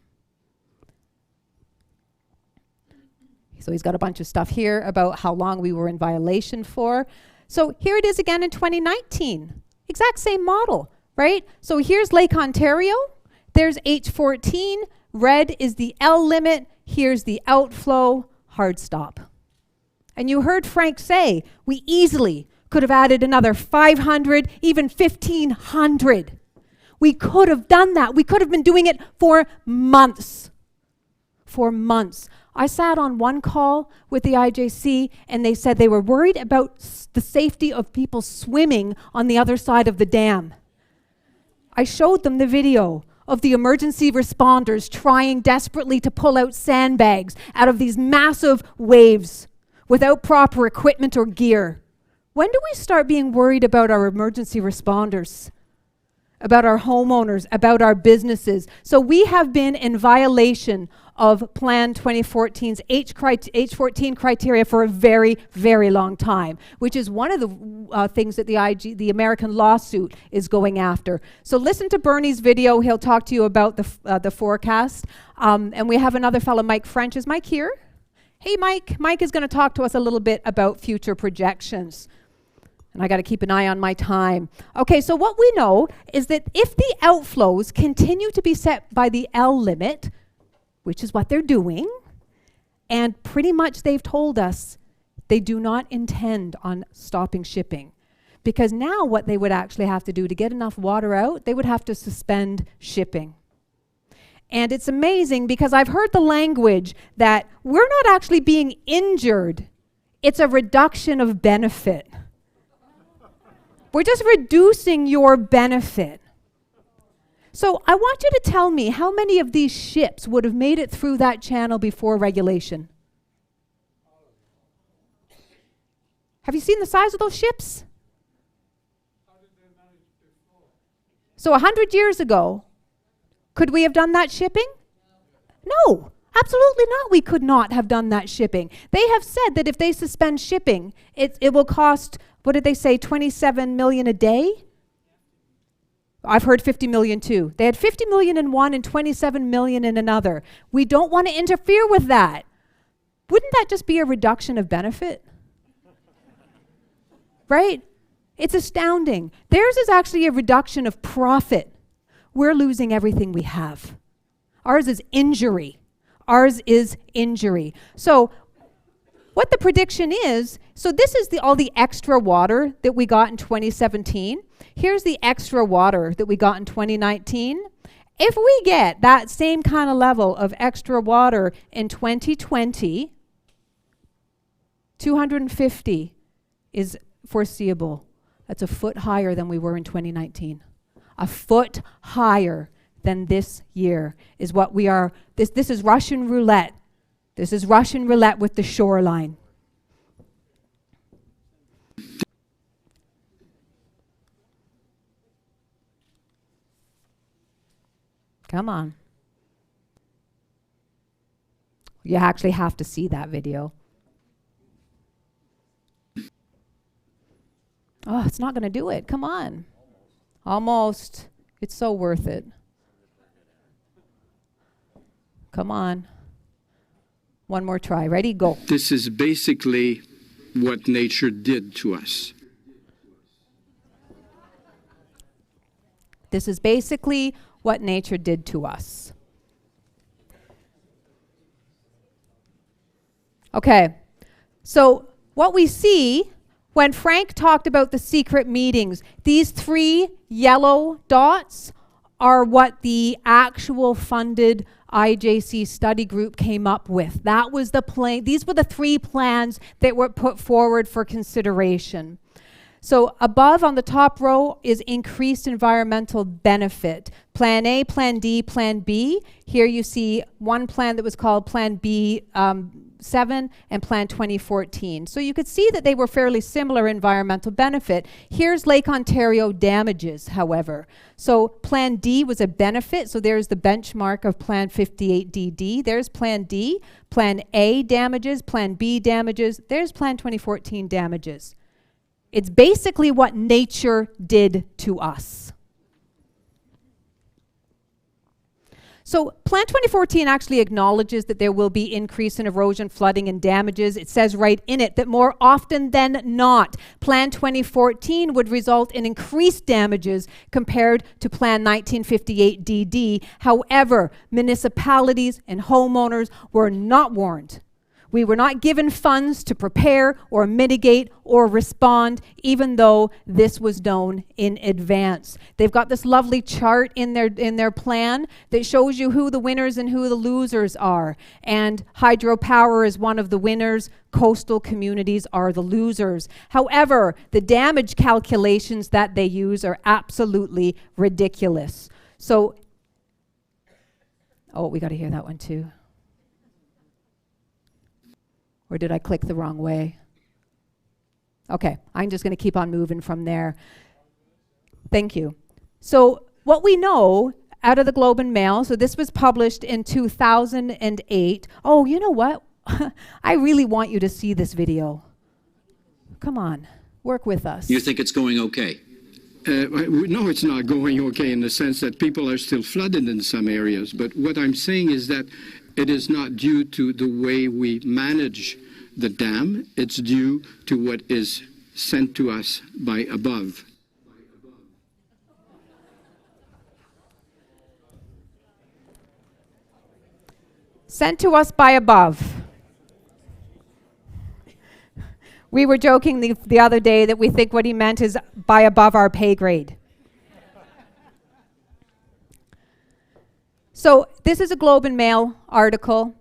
So he's got a bunch of stuff here about how long we were in violation for. So here it is again in 2019. Exact same model, right? So here's Lake Ontario. There's H14. Red is the L limit. Here's the outflow. Hard stop. And you heard Frank say we easily could have added another 500, even 1,500. We could have done that. We could have been doing it for months. For months. I sat on one call with the IJC and they said they were worried about the safety of people swimming on the other side of the dam. I showed them the video of the emergency responders trying desperately to pull out sandbags out of these massive waves without proper equipment or gear. When do we start being worried about our emergency responders? About our homeowners, about our businesses? So we have been in violation of Plan 2014's H14 criteria for a very, very long time, which is one of the things that the American lawsuit is going after. So listen to Bernie's video. He'll talk to you about the forecast. And we have another fellow, Mike French. Is Mike here? Hey, Mike. Mike is going to talk to us a little bit about future projections. And I got to keep an eye on my time. Okay, so what we know is that if the outflows continue to be set by the L limit, which is what they're doing, and pretty much they've told us they do not intend on stopping shipping. Because now what they would actually have to do to get enough water out, they would have to suspend shipping. And it's amazing because I've heard the language that we're not actually being injured. It's a reduction of benefit. We're just reducing your benefit. So I want you to tell me how many of these ships would have made it through that channel before regulation? Have you seen the size of those ships? So 100 years ago, could we have done that shipping? No, absolutely not. We could not have done that shipping. They have said that if they suspend shipping, it will cost, what did they say, 27 million a day? I've heard 50 million too. They had 50 million in one and 27 million in another. We don't want to interfere with that. Wouldn't that just be a reduction of benefit? Right? It's astounding. Theirs is actually a reduction of profit. We're losing everything we have. Ours is injury. Ours is injury. So what the prediction is, so this is all the extra water that we got in 2017. Here's the extra water that we got in 2019. If we get that same kind of level of extra water in 2020, 250 is foreseeable. That's a foot higher than we were in 2019. A foot higher than this year is what we are. This is Russian roulette. This is Russian roulette with the shoreline. Come on. You actually have to see that video. Oh, it's not going to do it. Come on. Almost. It's so worth it. Come on. One more try. Ready? Go. This is basically what nature did to us. This is basically what nature did to us. Okay, so what we see when Frank talked about the secret meetings, these 3 yellow dots are what the actual funded IJC study group came up with. That was the plan. These were the 3 plans that were put forward for consideration. So above on the top row is increased environmental benefit. Plan A, Plan D, Plan B. Here you see one plan that was called Plan B 7 and Plan 2014. So you could see that they were fairly similar environmental benefit. Here's Lake Ontario damages, however. So Plan D was a benefit, so there's the benchmark of Plan 58DD. There's Plan D. Plan A damages, Plan B damages. There's Plan 2014 damages. It's basically what nature did to us. So Plan 2014 actually acknowledges that there will be increase in erosion, flooding, and damages. It says right in it that more often than not, Plan 2014 would result in increased damages compared to Plan 1958 DD. However, municipalities and homeowners were not warned. We were not given funds to prepare or mitigate or respond, even though this was known in advance. They've got this lovely chart in their plan that shows you who the winners and who the losers are. And hydropower is one of the winners. Coastal communities are the losers. However, the damage calculations that they use are absolutely ridiculous. So, oh, we got to hear that one too. Or did I click the wrong way? Okay, I'm just going to keep on moving from there. Thank you. So what we know out of the Globe and Mail, so this was published in 2008. Oh, you know what? I really want you to see this video. Come on, work with us. You think it's going okay? No, it's not going okay in the sense that people are still flooded in some areas. But what I'm saying is that it is not due to the way we manage the dam. It's due to what is sent to us by above. Sent to us by above. We were joking the other day that we think what he meant is by above our pay grade. So this is a Globe and Mail article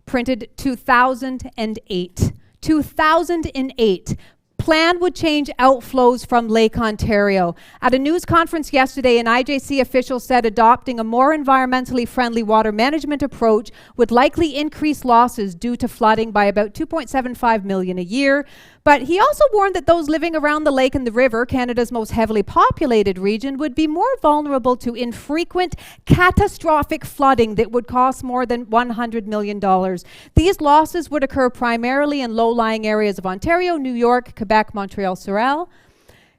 printed 2008. 2008. Plan would change outflows from Lake Ontario. At a news conference yesterday, an IJC official said adopting a more environmentally friendly water management approach would likely increase losses due to flooding by about $2.75 million a year. But he also warned that those living around the lake and the river, Canada's most heavily populated region, would be more vulnerable to infrequent, catastrophic flooding that would cost more than $100 million. These losses would occur primarily in low-lying areas of Ontario, New York, Quebec, Montreal, Sorel.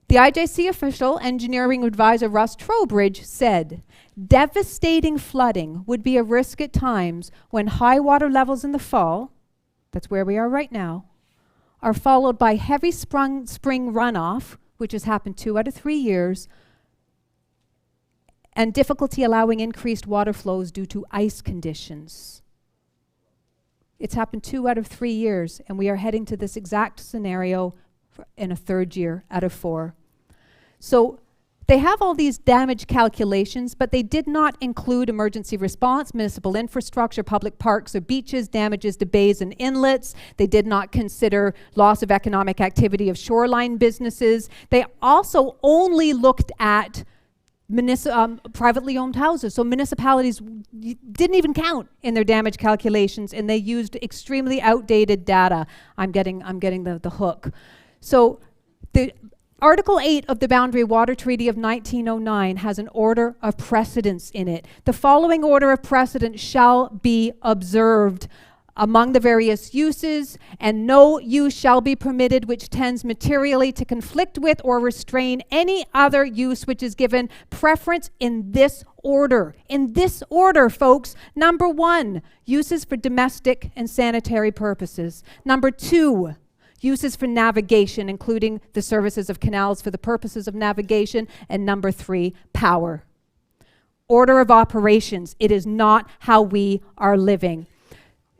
The IJC official, engineering advisor Russ Trowbridge, said, devastating flooding would be a risk at times when high water levels in the fall, that's where we are right now, are followed by heavy spring runoff, which has happened 2 out of 3 years, and difficulty allowing increased water flows due to ice conditions. It's happened 2 out of 3 years, and we are heading to this exact scenario in a 3rd year out of 4. So they have all these damage calculations, but they did not include emergency response, municipal infrastructure, public parks or beaches, damages to bays and inlets. They did not consider loss of economic activity of shoreline businesses. They also only looked at privately owned houses. So municipalities didn't even count in their damage calculations, and they used extremely outdated data. I'm getting the hook. So the Article 8 of the Boundary Water Treaty of 1909 has an order of precedence in it. The following order of precedence shall be observed among the various uses, and no use shall be permitted which tends materially to conflict with or restrain any other use which is given preference in this order. In this order, folks. Number 1, uses for domestic and sanitary purposes. Number 2, Uses for navigation, including the services of canals for the purposes of navigation. And number 3, power. Order of operations. It is not how we are living.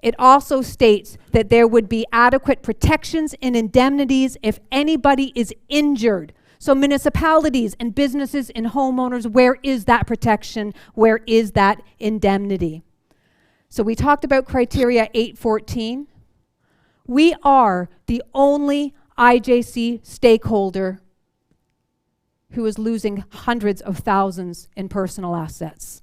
It also states that there would be adequate protections and indemnities if anybody is injured. So municipalities and businesses and homeowners, where is that protection? Where is that indemnity? So we talked about criteria 814. We are the only IJC stakeholder who is losing hundreds of thousands in personal assets.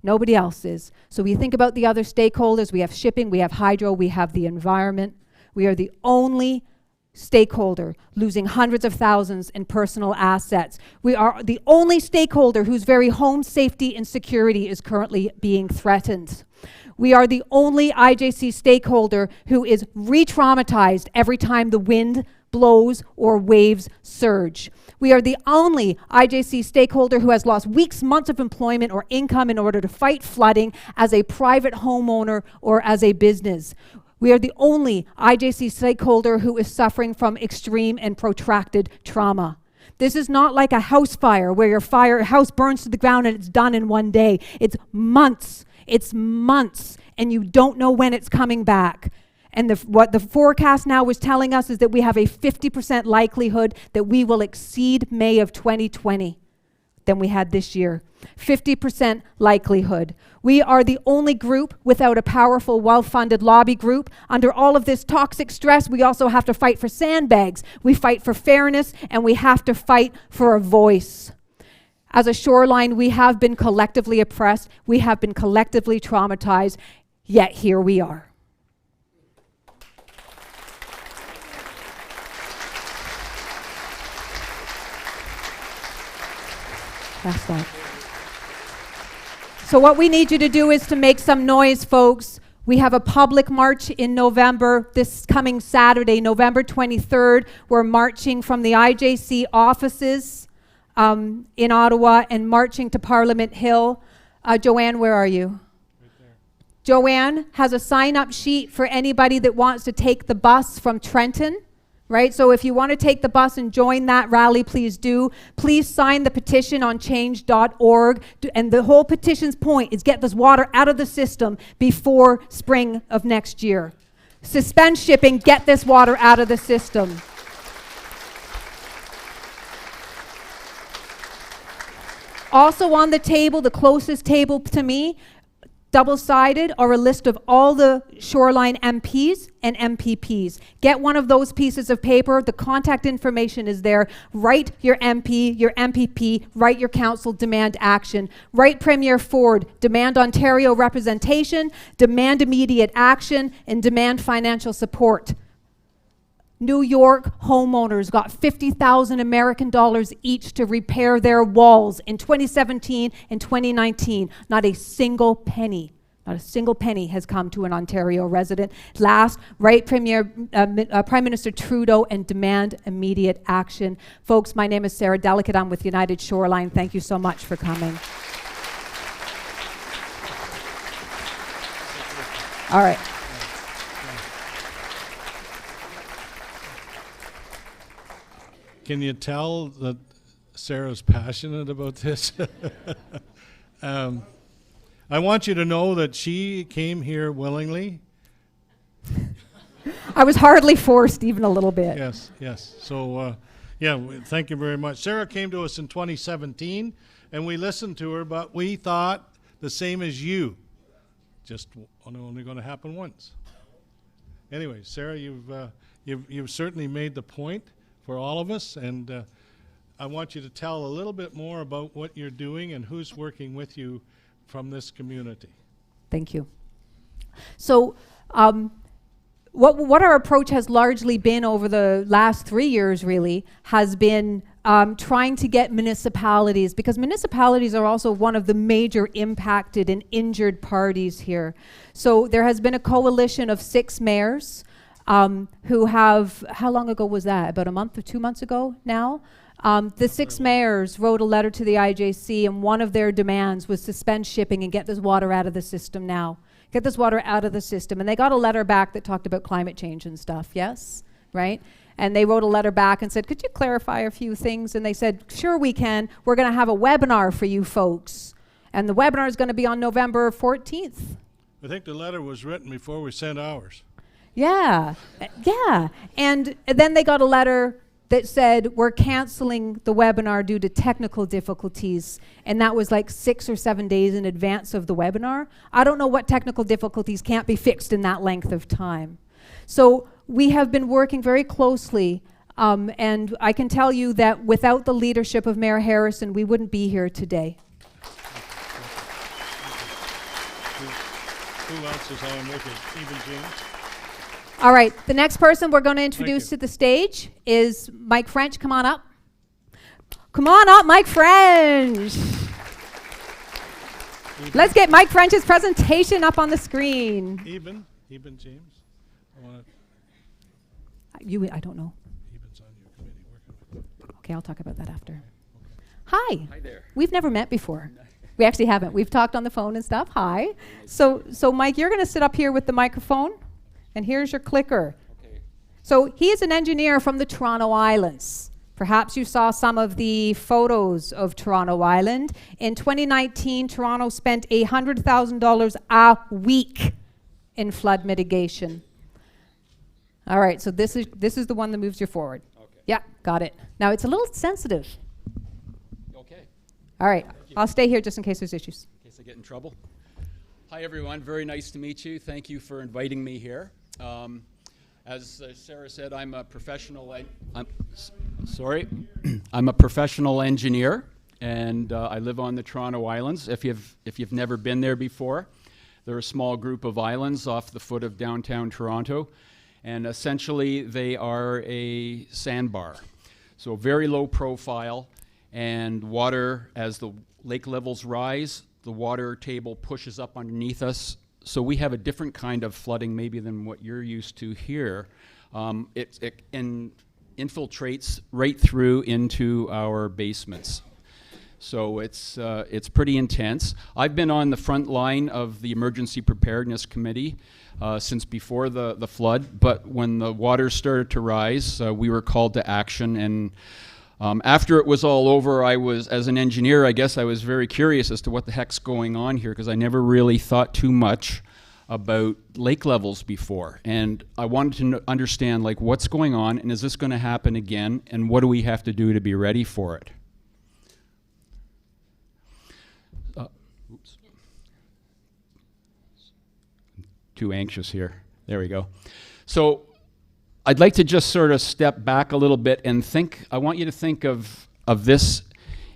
Nobody else is. So we think about the other stakeholders. We have shipping, we have hydro, we have the environment. We are the only stakeholder losing hundreds of thousands in personal assets. We are the only stakeholder whose very home safety and security is currently being threatened. We are the only IJC stakeholder who is re-traumatized every time the wind blows or waves surge. We are the only IJC stakeholder who has lost weeks, months of employment or income in order to fight flooding as a private homeowner or as a business. We are the only IJC stakeholder who is suffering from extreme and protracted trauma. This is not like a house fire where your house burns to the ground and it's done in one day. It's months, and you don't know when it's coming back. And what the forecast now is telling us is that we have a 50% likelihood that we will exceed May of 2020 than we had this year. 50% likelihood. We are the only group without a powerful, well-funded lobby group. Under all of this toxic stress, we also have to fight for sandbags. We fight for fairness, and we have to fight for a voice. As a shoreline, we have been collectively oppressed. We have been collectively traumatized, yet here we are. Last slide. So what we need you to do is to make some noise, folks. We have a public march in November, this coming Saturday, November 23rd. We're marching from the IJC offices in Ottawa and marching to Parliament Hill. Joanne, where are you? Right there. Joanne has a sign-up sheet for anybody that wants to take the bus from Trenton. Right? So if you want to take the bus and join that rally, please do. Please sign the petition on change.org. And the whole petition's point is get this water out of the system before spring of next year. Suspend shipping, get this water out of the system. Also on the table, the closest table to me, double-sided, are a list of all the Shoreline MPs and MPPs. Get one of those pieces of paper. The contact information is there. Write your MP, your MPP, write your council, demand action. Write Premier Ford, demand Ontario representation, demand immediate action, and demand financial support. New York homeowners got $50,000 American dollars each to repair their walls in 2017 and 2019. Not a single penny has come to an Ontario resident. Last, write Prime Minister Trudeau and demand immediate action. Folks, my name is Sarah Delicate. I'm with United Shoreline. Thank you so much for coming. All right. Can you tell that Sarah's passionate about this? I want you to know that she came here willingly. I was hardly forced, even a little bit. Yes. So, thank you very much. Sarah came to us in 2017, and we listened to her, but we thought the same as you. Just only going to happen once. Anyway, Sarah, you've certainly made the point for all of us, and I want you to tell a little bit more about what you're doing and who's working with you from this community. Thank you. So what our approach has largely been over the last 3 years really has been trying to get municipalities, because municipalities are also one of the major impacted and injured parties here. So there has been a coalition of 6 mayors who have, how long ago was that? About a month or 2 months ago now? The 6 mayors wrote a letter to the IJC, and one of their demands was suspend shipping and get this water out of the system now. Get this water out of the system. And they got a letter back that talked about climate change and stuff, yes? right? And they wrote a letter back and said, could you clarify a few things? And they said, sure we can. We're going to have a webinar for you folks. And the webinar is going to be on November 14th. I think the letter was written before we sent ours. Yeah, yeah. And then they got a letter that said, we're canceling the webinar due to technical difficulties. And that was like 6 or 7 days in advance of the webinar. I don't know what technical difficulties can't be fixed in that length of time. So we have been working very closely, and I can tell you that without the leadership of Mayor Harrison, we wouldn't be here today. Who else is on with it? Even James? All right, the next person we're going to introduce to the stage is Mike French. Come on up. Come on up, Mike French. Let's get Mike French's presentation up on the screen. Even James? I don't know. Eben's on your committee working with. Okay, I'll talk about that after. Okay. Hi. Hi there. We've never met before. We actually haven't. We've talked on the phone and stuff. Hi. So Mike, you're going to sit up here with the microphone, and here's your clicker. Okay. So he is an engineer from the Toronto Islands. Perhaps you saw some of the photos of Toronto Island. In 2019, Toronto spent $100,000 a week in flood mitigation. All right, so this is the one that moves you forward. Okay. Yeah, got it. Now it's a little sensitive. Okay. All right, I'll stay here just in case there's issues. In case I get in trouble. Hi, everyone. Very nice to meet you. Thank you for inviting me here. As Sarah said, I'm a professional. I'm a professional engineer, and I live on the Toronto Islands. If you've never been there before, they're a small group of islands off the foot of downtown Toronto, and essentially they are a sandbar. So very low profile, and water, as the lake levels rise, the water table pushes up underneath us. So we have a different kind of flooding maybe than what you're used to here. It infiltrates right through into our basements. So it's pretty intense. I've been on the front line of the Emergency Preparedness Committee since before the flood, but when the water started to rise, we were called to action. And after it was all over, as an engineer, I guess I was very curious as to what the heck's going on here, because I never really thought too much about lake levels before. And I wanted to understand, like, what's going on, and is this going to happen again, and what do we have to do to be ready for it? Oops. Too anxious here. There we go. So I'd like to just sort of step back a little bit and think. I want you to think of this.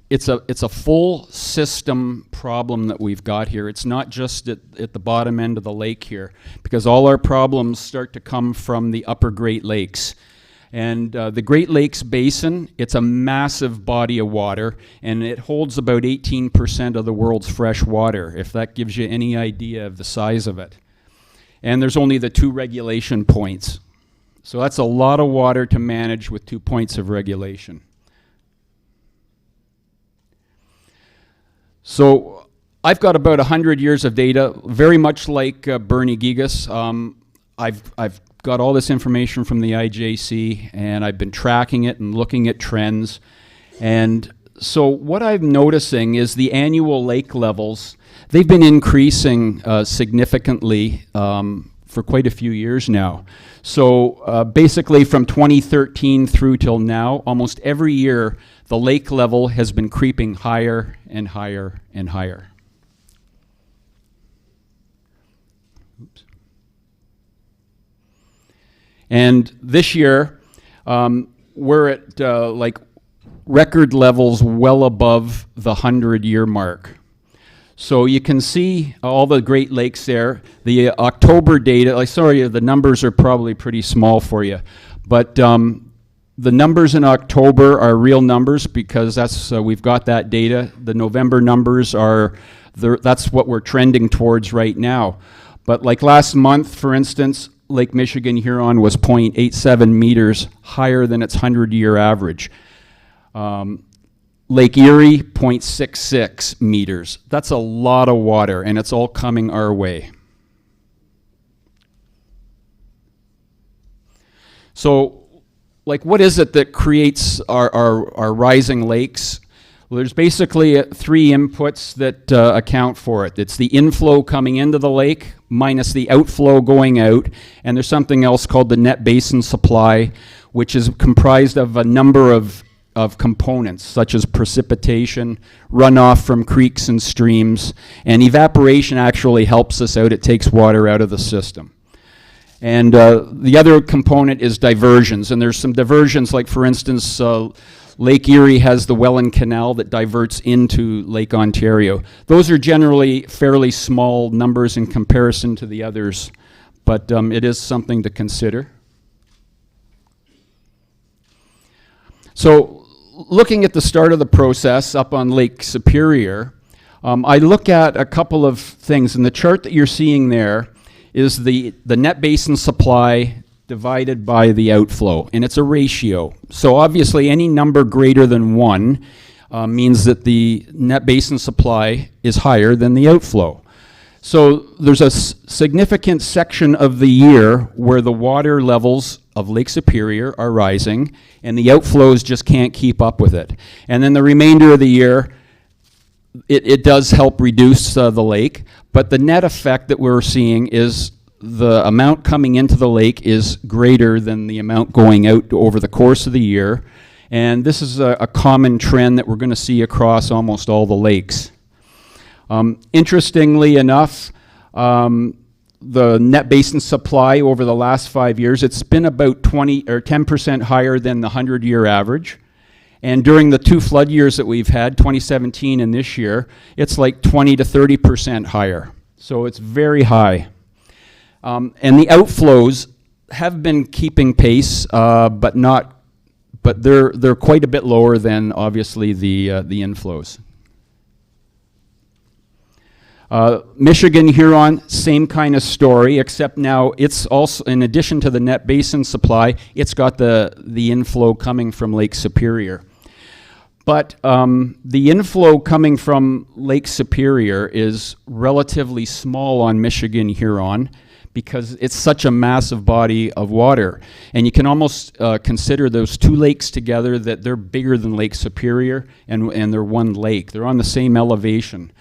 It's a full system problem that we've got here. It's not just at the bottom end of the lake here, because all our problems start to come from the upper Great Lakes. And the Great Lakes Basin, it's a massive body of water, and it holds about 18% of the world's fresh water, if that gives you any idea of the size of it. And there's only the 2 regulation points. So that's a lot of water to manage with 2 points of regulation. So I've got about 100 years of data, very much like Bernie Gigas. I've got all this information from the IJC, and I've been tracking it and looking at trends. And so what I'm noticing is the annual lake levels, they've been increasing significantly for quite a few years now. So basically from 2013 through till now, almost every year, the lake level has been creeping higher and higher and higher. Oops. And this year, we're at like record levels well above the 100-year mark. So you can see all the Great Lakes there. The October data, sorry, the numbers are probably pretty small for you, but the numbers in October are real numbers because that's we've got that data. The November numbers are, that's what we're trending towards right now. But like last month, for instance, Lake Michigan Huron was 0.87 meters higher than its 100-year average. Lake Erie, 0.66 meters. That's a lot of water, and it's all coming our way. So like, what is it that creates our rising lakes? Well, there's basically three inputs that account for it. It's the inflow coming into the lake minus the outflow going out, and there's something else called the net basin supply, which is comprised of a number of components, such as precipitation, runoff from creeks and streams, and evaporation actually helps us out. It takes water out of the system. And the other component is diversions, and there's some diversions, like for instance, Lake Erie has the Welland Canal that diverts into Lake Ontario. Those are generally fairly small numbers in comparison to the others, but it is something to consider. So looking at the start of the process up on Lake Superior, I look at a couple of things, and the chart that you're seeing there is the net basin supply divided by the outflow, and it's a ratio. So obviously any number greater than 1 means that the net basin supply is higher than the outflow. So there's a significant section of the year where the water levels of Lake Superior are rising, and the outflows just can't keep up with it. And then the remainder of the year, it does help reduce the lake, but the net effect that we're seeing is the amount coming into the lake is greater than the amount going out over the course of the year. And this is a common trend that we're going to see across almost all the lakes. Interestingly enough, the net basin supply over the last 5 years, it's been about 20 or 10% higher than the 100-year average. And during the 2 flood years that we've had, 2017 and this year, it's like 20 to 30% higher. So it's very high. And the outflows have been keeping pace, but they're quite a bit lower than obviously the inflows. Michigan, Huron, same kind of story, except now it's also, in addition to the net basin supply, it's got the inflow coming from Lake Superior. But the inflow coming from Lake Superior is relatively small on Michigan, Huron, because it's such a massive body of water. And you can almost consider those 2 lakes together that they're bigger than Lake Superior, and they're one lake. They're on the same elevation.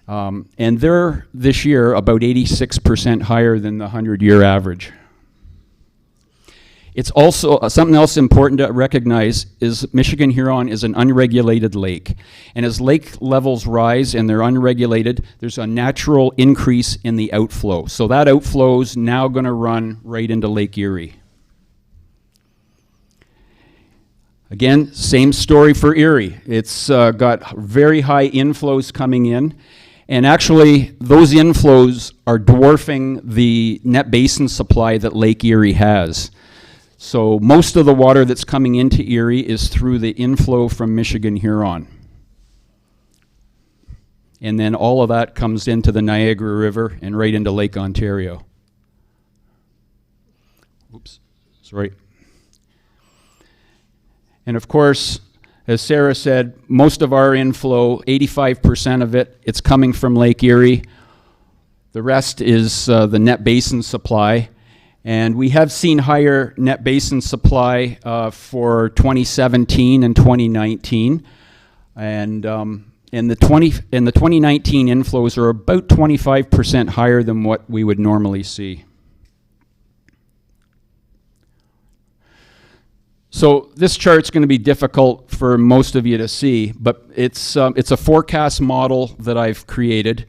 And they're, this year, about 86% higher than the 100-year average. It's also, something else important to recognize is Michigan Huron is an unregulated lake. And as lake levels rise and they're unregulated, there's a natural increase in the outflow. So that outflow is now going to run right into Lake Erie. Again, same story for Erie. It's got very high inflows coming in. And actually, those inflows are dwarfing the net basin supply that Lake Erie has. So most of the water that's coming into Erie is through the inflow from Michigan Huron. And then all of that comes into the Niagara River and right into Lake Ontario. Oops, sorry. And of course, as Sarah said, most of our inflow, 85% of it, it's coming from Lake Erie. The rest is the net basin supply. And we have seen higher net basin supply for 2017 and 2019. And the 2019 inflows are about 25% higher than what we would normally see. So this chart's going to be difficult for most of you to see, but it's a forecast model that I've created.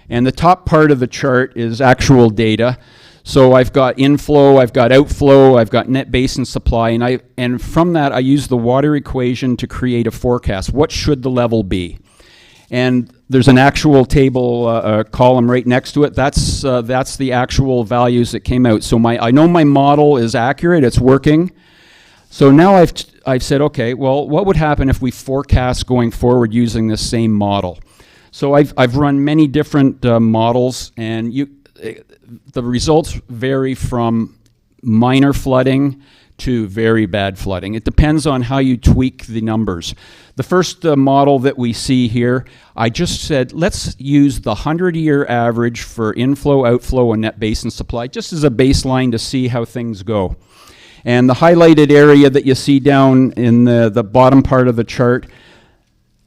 And the top part of the chart is actual data. So I've got inflow, I've got outflow, I've got net basin supply, and from that I use the water equation to create a forecast. What should the level be? And there's an actual table column right next to it. That's the actual values that came out. So I know my model is accurate, it's working. So now I've said, okay, well, what would happen if we forecast going forward using this same model? So I've run many different models, and the results vary from minor flooding to very bad flooding. It depends on how you tweak the numbers. The first model that we see here, I just said, let's use the 100-year average for inflow, outflow, and net basin supply, just as a baseline to see how things go. And the highlighted area that you see down in the bottom part of the chart,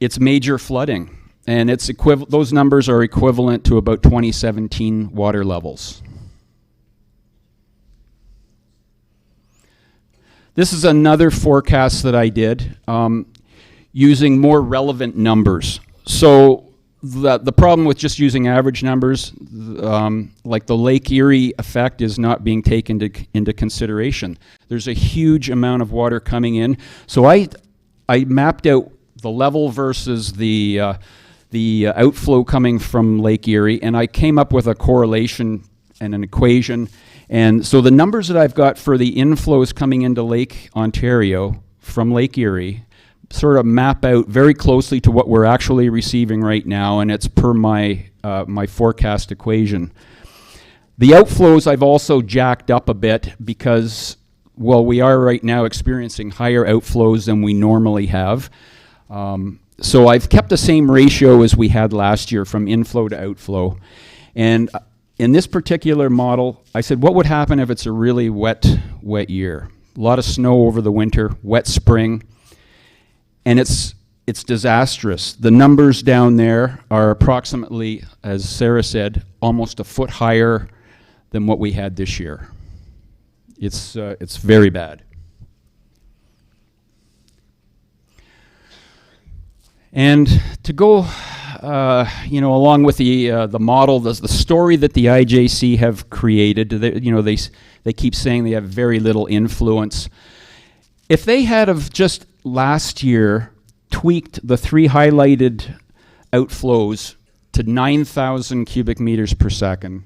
it's major flooding. And it's those numbers are equivalent to about 2017 water levels. This is another forecast that I did using more relevant numbers. So the problem with just using average numbers, like the Lake Erie effect, is not being taken into consideration. There's a huge amount of water coming in. So I mapped out the level versus the outflow coming from Lake Erie, and I came up with a correlation and an equation. And so the numbers that I've got for the inflows coming into Lake Ontario from Lake Erie sort of map out very closely to what we're actually receiving right now, and it's per my my forecast equation. The outflows I've also jacked up a bit because, well, we are right now experiencing higher outflows than we normally have. So I've kept the same ratio as we had last year from inflow to outflow. And in this particular model, I said, what would happen if it's a really wet year? A lot of snow over the winter, wet spring, and it's disastrous. The numbers down there are approximately, as Sarah said, almost a foot higher than what we had this year. It's very bad. And to go, along with the model, the story that the IJC have created, they keep saying they have very little influence. If they had have just last year tweaked the three highlighted outflows to 9,000 cubic meters per second,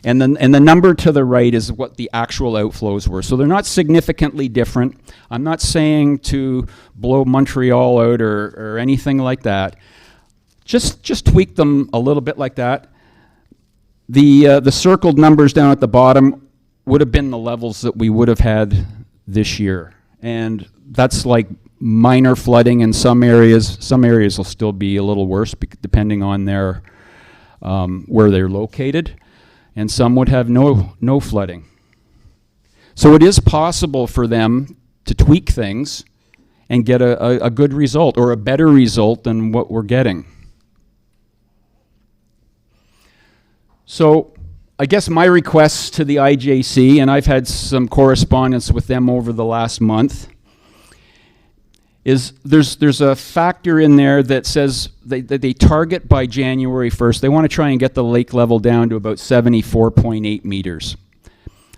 and the number to the right is what the actual outflows were. So they're not significantly different. I'm not saying to blow Montreal out or anything like that. Just tweak them a little bit like that. The circled numbers down at the bottom would have been the levels that we would have had this year. And that's like minor flooding in some areas. Some areas will still be a little worse depending on their where they're located. And some would have no flooding. So it is possible for them to tweak things and get a good result or a better result than what we're getting. So I guess my request to the IJC, and I've had some correspondence with them over the last month, is there's a factor in there that says that they target by January 1st. They want to try and get the lake level down to about 74.8 meters.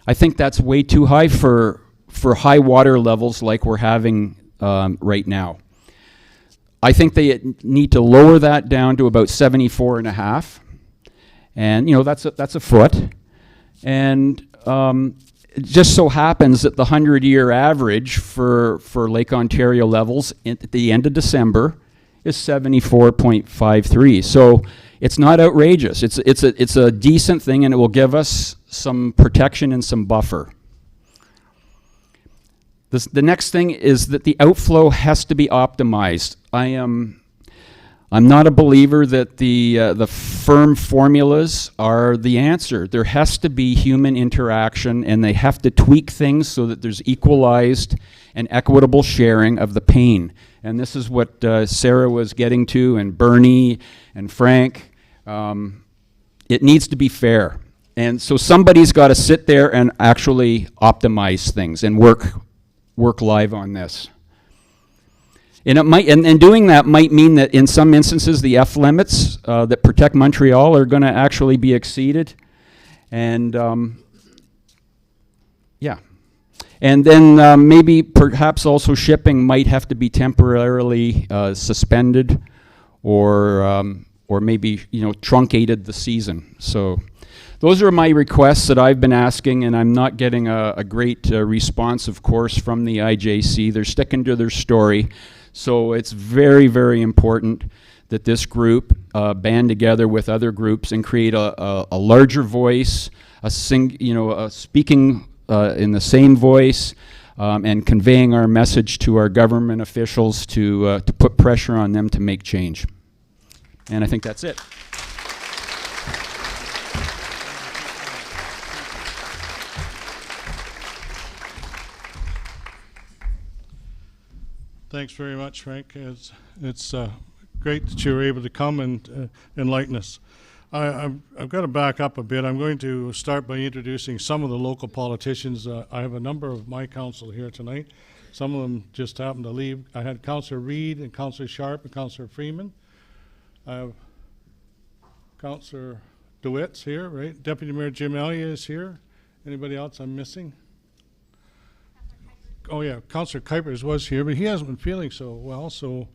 I think that's way too high for high water levels like we're having right now. I think they need to lower that down to about 74.5, and that's a foot. And it just so happens that the 100-year average for Lake Ontario levels at the end of December is 74.53. So it's not outrageous. It's a decent thing, and it will give us some protection and some buffer. The next thing is that the outflow has to be optimized. I'm not a believer that the firm formulas are the answer. There has to be human interaction, and they have to tweak things so that there's equalized and equitable sharing of the pain. And this is what Sarah was getting to, and Bernie and Frank. It needs to be fair. And so somebody's got to sit there and actually optimize things and work live on this. And it might, and doing that might mean that in some instances the F limits that protect Montreal are going to actually be exceeded, and and then maybe perhaps also shipping might have to be temporarily suspended, or maybe truncated the season. So those are my requests that I've been asking, and I'm not getting a great response, of course, from the IJC. They're sticking to their story. So it's very, very important that this group band together with other groups and create a larger voice, speaking in the same voice, and conveying our message to our government officials to put pressure on them to make change. And I think that's it. Thanks very much, Frank. It's great that you were able to come and enlighten us. I've got to back up a bit. I'm going to start by introducing some of the local politicians. I have a number of my council here tonight. Some of them just happened to leave. I had Councillor Reid and Councillor Sharp and Councillor Freeman. I have Councillor DeWitt's here, right? Deputy Mayor Jim Elliott is here. Anybody else I'm missing? Oh yeah, Councillor Kuipers was here, but he hasn't been feeling so well, so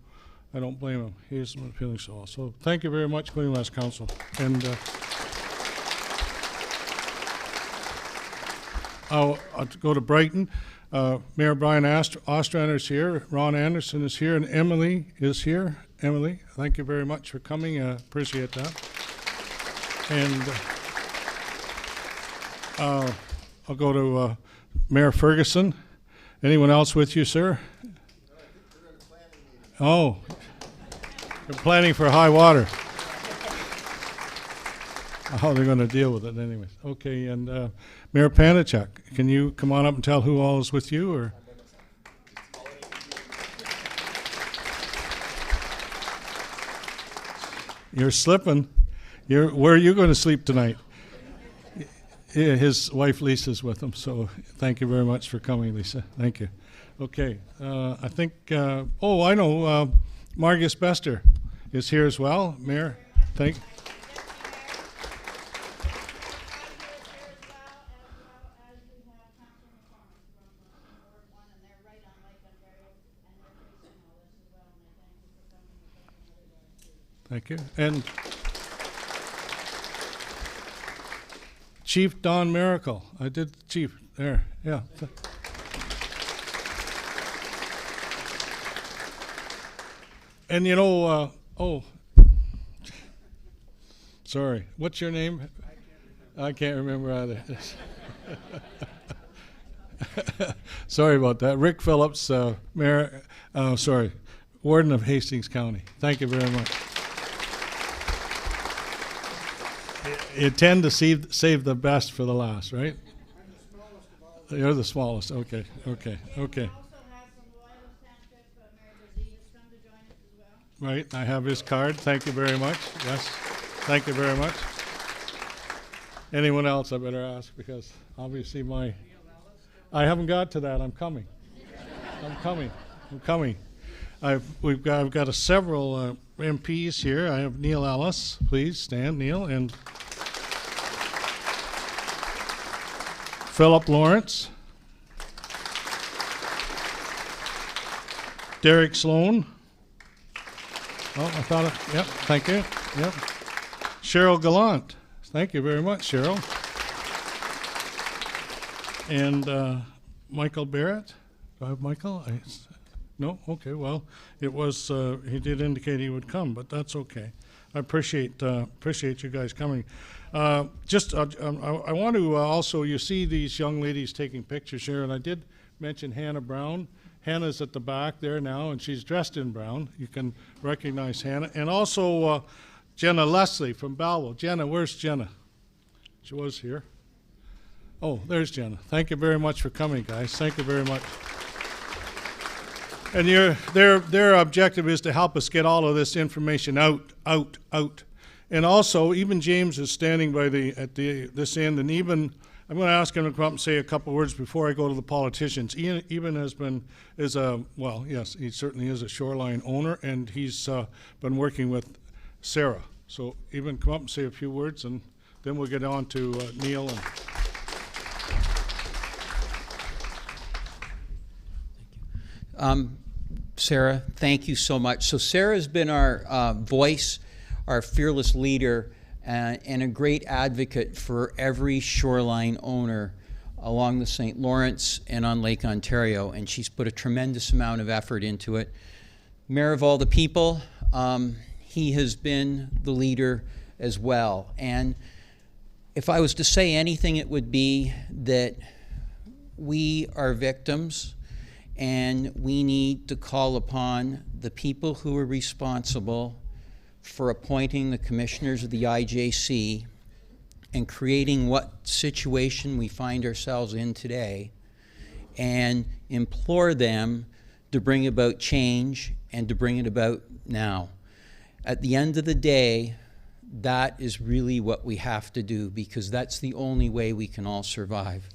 I don't blame him. He hasn't been feeling so well. So thank you very much, Queen West Council. And I'll go to Brighton. Mayor Brian Ostrander is here. Ron Anderson is here, and Emily is here. Emily, thank you very much for coming. Appreciate that. And I'll go to Mayor Ferguson. Anyone else with you, sir? Oh, they're planning for high water. How they're going to deal with it anyways. Okay, and Mayor Panachuk, can you come on up and tell who all is with you? Or you're slipping. Where are you going to sleep tonight? His wife Lisa's with him, so thank you very much for coming, Lisa. Thank you. Okay, I think, oh, I know, Margus Bester is here as well. Mayor, thank you. Thank you. And Chief Don Miracle. I did the chief there. Yeah. And you know, oh, sorry. What's your name? I can't remember either. Sorry about that. Rick Phillips, Mayor. Sorry, Warden of Hastings County. Thank you very much. You tend to save the best for the last, right? I'm the smallest of all. You're the smallest. Okay, okay, okay. We also have from Loyalist Township, Mayor Brazil come to join us as well. Right, I have his card. Thank you very much. Yes, thank you very much. Anyone else I better ask, because obviously I haven't got to that. I'm coming. I'm coming. I've got several MPs here. I have Neil Ellis. Please stand, Neil, and Philip Lawrence, Derek Sloan. Oh, I thought it. Yep, thank you. Yep. Cheryl Gallant. Thank you very much, Cheryl. And Michael Barrett. Do I have Michael? No? Okay, well, it was, he did indicate he would come, but that's okay. I appreciate you guys coming. I want to also, you see these young ladies taking pictures here, and I did mention Hannah Brown. Hannah's at the back there now, and she's dressed in brown. You can recognize Hannah. And also Jenna Leslie from Balwell. Jenna, where's Jenna? She was here. Oh, there's Jenna. Thank you very much for coming, guys. Thank you very much. And their objective is to help us get all of this information out. And also, even James is standing by this end, and even I'm going to ask him to come up and say a couple words before I go to the politicians. Ian even he certainly is a shoreline owner, and he's been working with Sarah. So even come up and say a few words, and then we'll get on to Neil. Sarah, thank you so much. So Sarah's been our voice, our fearless leader, and a great advocate for every shoreline owner along the St. Lawrence and on Lake Ontario, and she's put a tremendous amount of effort into it. Mayor of all the people, he has been the leader as well. And if I was to say anything, it would be that we are victims, and we need to call upon the people who are responsible for appointing the commissioners of the IJC and creating what situation we find ourselves in today, and implore them to bring about change and to bring it about now. At the end of the day, that is really what we have to do, because that's the only way we can all survive.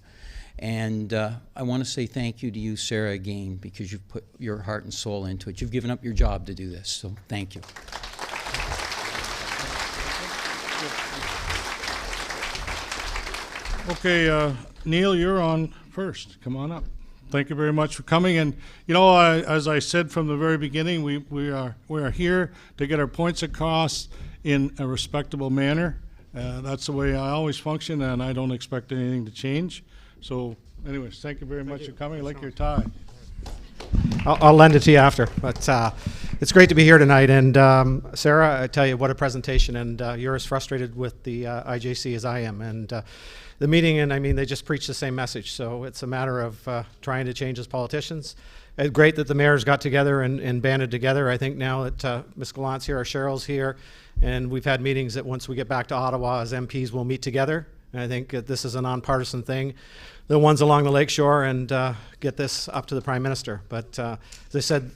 And I want to say thank you to you, Sarah, again, because you've put your heart and soul into it. You've given up your job to do this, so thank you. Okay, Neil, you're on first. Come on up. Thank you very much for coming. And you know, as I said from the very beginning, we are here to get our points across in a respectable manner. That's the way I always function, and I don't expect anything to change. So, anyways, thank you very much for coming. I like your tie. I'll lend it to you after, but it's great to be here tonight. And Sarah, I tell you, what a presentation, and you're as frustrated with the IJC as I am. And the meeting, and I mean, they just preach the same message. So it's a matter of trying to change as politicians. It's great that the mayors got together and banded together. I think now that Ms. Gallant's here, our Cheryl's here, and we've had meetings that once we get back to Ottawa as MPs, we'll meet together. And I think that this is a nonpartisan thing. The ones along the lakeshore, and get this up to the Prime Minister. But as I said,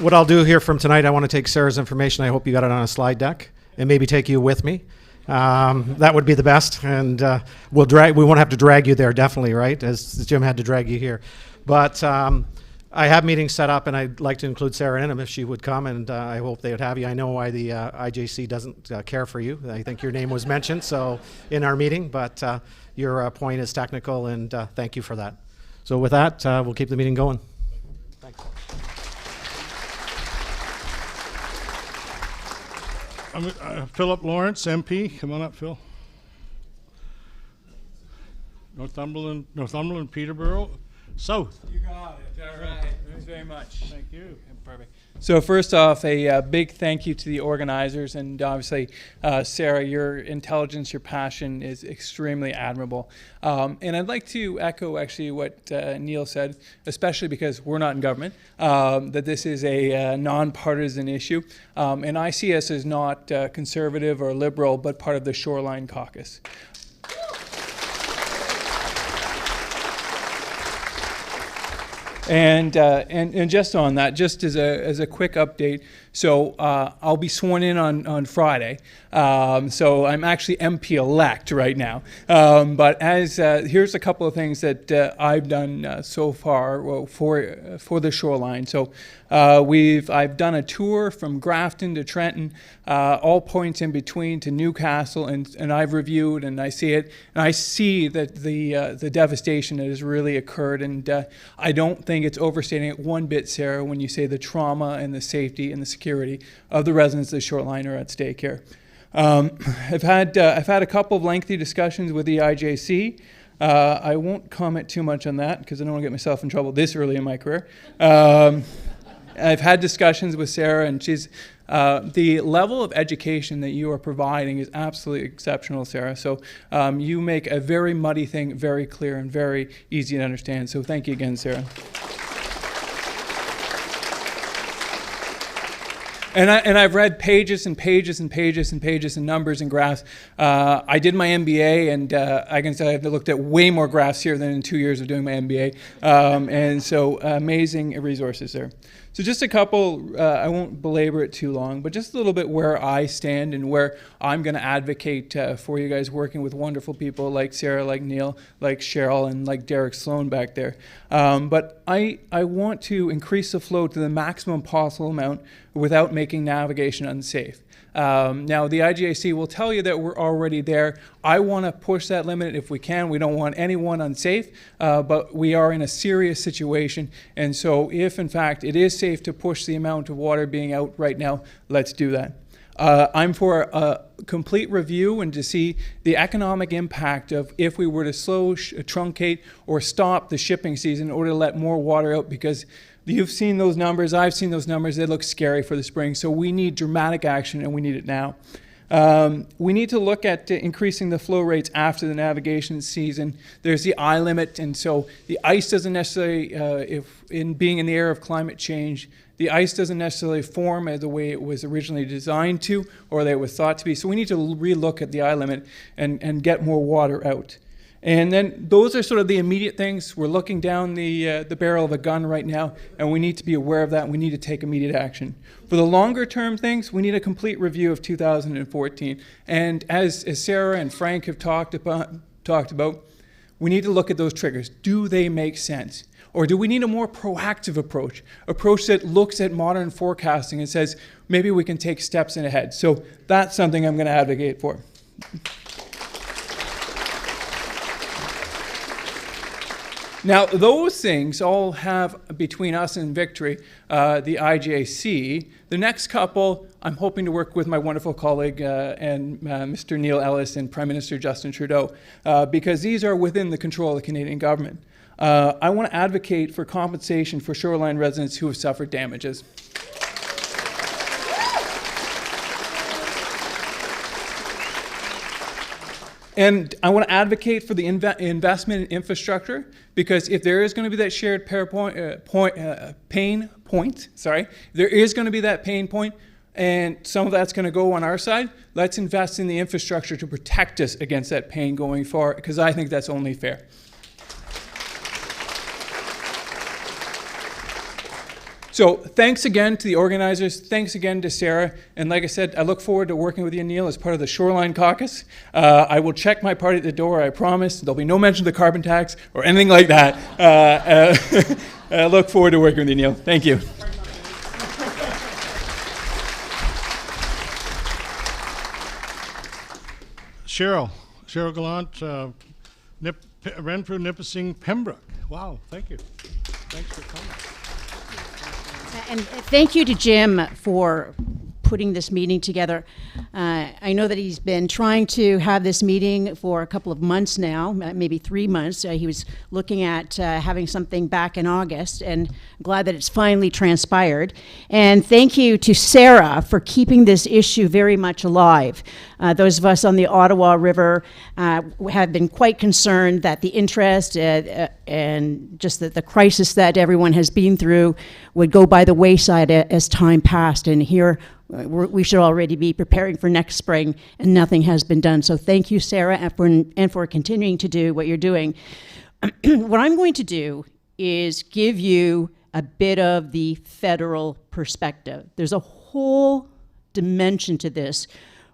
what I'll do here from tonight, I want to take Sarah's information. I hope you got it on a slide deck, and maybe take you with me. That would be the best, and we won't have to drag you there, definitely, right? As Jim had to drag you here. But I have meetings set up, and I'd like to include Sarah in them if she would come, and I hope they would have you. I know why the IJC doesn't care for you. I think your name was mentioned so in our meeting, but your point is technical, and thank you for that. So with that, we'll keep the meeting going. Thanks. Philip Lawrence, MP. Come on up, Phil. Northumberland, Peterborough, South. You got it. All right. Thanks very much. Thank you. Perfect. So first off, a big thank you to the organizers, and obviously, Sarah, your intelligence, your passion is extremely admirable. And I'd like to echo actually what Neil said, especially because we're not in government, that this is a nonpartisan issue. And I see us as not conservative or liberal, but part of the Shoreline Caucus. And just on that, just as a quick update, so I'll be sworn in on Friday. So I'm actually MP-elect right now. But as here's a couple of things that I've done so far for the shoreline. So I've done a tour from Grafton to Trenton, all points in between to Newcastle, and I've reviewed and I see it, and I see that the devastation that has really occurred, and I don't think it's overstating it one bit, Sarah, when you say the trauma and the safety and the security of the residents of the shoreline are at stake here. I've had a couple of lengthy discussions with the IJC. I won't comment too much on that because I don't want to get myself in trouble this early in my career. I've had discussions with Sarah, and she's the level of education that you are providing is absolutely exceptional, Sarah. So you make a very muddy thing very clear and very easy to understand. So thank you again, Sarah. And I've read pages and pages and pages and pages and numbers and graphs. I did my MBA, and I can say I've looked at way more graphs here than in 2 years of doing my MBA. And so amazing resources there. So just a couple, I won't belabor it too long, but just a little bit where I stand and where I'm going to advocate for you guys, working with wonderful people like Sarah, like Neil, like Cheryl, and like Derek Sloan back there. But I want to increase the flow to the maximum possible amount without making navigation unsafe. Now, the IGAC will tell you that we're already there. I want to push that limit if we can. We don't want anyone unsafe, but we are in a serious situation. And so if, in fact, it is safe to push the amount of water being out right now, let's do that. I'm for a complete review and to see the economic impact of if we were to slow, truncate, or stop the shipping season in order to let more water out, because you've seen those numbers, I've seen those numbers, they look scary for the spring. So we need dramatic action, and we need it now. We need to look at increasing the flow rates after the navigation season. There's the eye limit, and so the ice doesn't necessarily, being in the era of climate change, the ice doesn't necessarily form as the way it was originally designed to, or that it was thought to be. So we need to relook at the eye limit and get more water out. And then those are sort of the immediate things. We're looking down the barrel of a gun right now, and we need to be aware of that, and we need to take immediate action. For the longer term things, we need a complete review of 2014. And as Sarah and Frank have talked about, we need to look at those triggers. Do they make sense? Or do we need a more proactive approach that looks at modern forecasting and says, maybe we can take steps in ahead? So that's something I'm going to advocate for. Now, those things all have, between us and victory, the IJC. The next couple, I'm hoping to work with my wonderful colleague and Mr. Neil Ellis and Prime Minister Justin Trudeau, because these are within the control of the Canadian government. I want to advocate for compensation for shoreline residents who have suffered damages. And I want to advocate for the investment in infrastructure, because if there is going to be that shared pain point, there is going to be that pain point, and some of that's going to go on our side. Let's invest in the infrastructure to protect us against that pain going forward, because I think that's only fair. So thanks again to the organizers. Thanks again to Sarah. And like I said, I look forward to working with you, Neil, as part of the Shoreline Caucus. I will check my party at the door, I promise. There'll be no mention of the carbon tax or anything like that. I look forward to working with you, Neil. Thank you. Cheryl Gallant, Renfrew, Nipissing, Pembroke. Wow, thank you. Thanks for coming. And thank you to Jim for putting this meeting together. I know that he's been trying to have this meeting for a couple of months now, maybe 3 months. He was looking at having something back in August, and I'm glad that it's finally transpired. And thank you to Sarah for keeping this issue very much alive. Those of us on the Ottawa River have been quite concerned that the interest and just the crisis that everyone has been through would go by the wayside as time passed. And here we should already be preparing for next spring, and nothing has been done. So thank you, Sarah, and for continuing to do what you're doing. What I'm going to do is give you a bit of the federal perspective. There's a whole dimension to this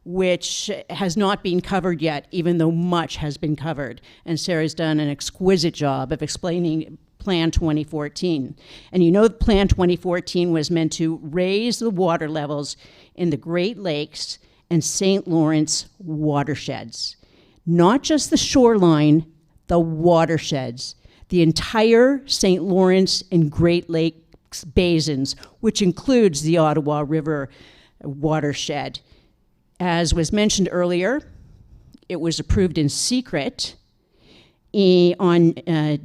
which has not been covered yet, even though much has been covered. And Sarah's done an exquisite job of explaining Plan 2014. And you know Plan 2014 was meant to raise the water levels in the Great Lakes and St. Lawrence watersheds. Not just the shoreline, the watersheds. The entire St. Lawrence and Great Lakes basins, which includes the Ottawa River watershed. As was mentioned earlier, it was approved in secret on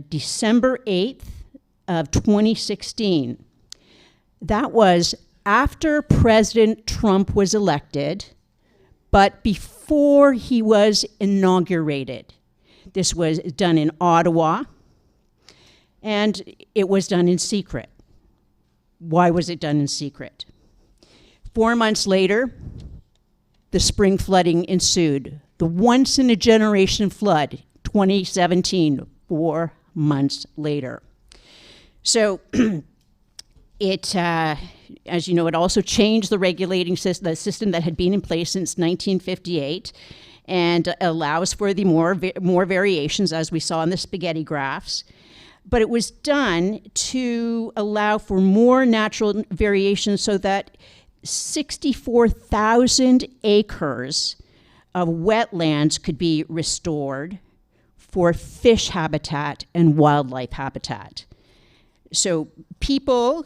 December 8th of 2016. That was after President Trump was elected, but before he was inaugurated. This was done in Ottawa, and it was done in secret. Why was it done in secret? 4 months later, the spring flooding ensued. The once-in-a-generation flood, 2017, 4 months later. So it, as you know, it also changed the regulating system, the system that had been in place since 1958, and allows for the more variations, as we saw in the spaghetti graphs. But it was done to allow for more natural variation so that 64,000 acres of wetlands could be restored for fish habitat and wildlife habitat. So people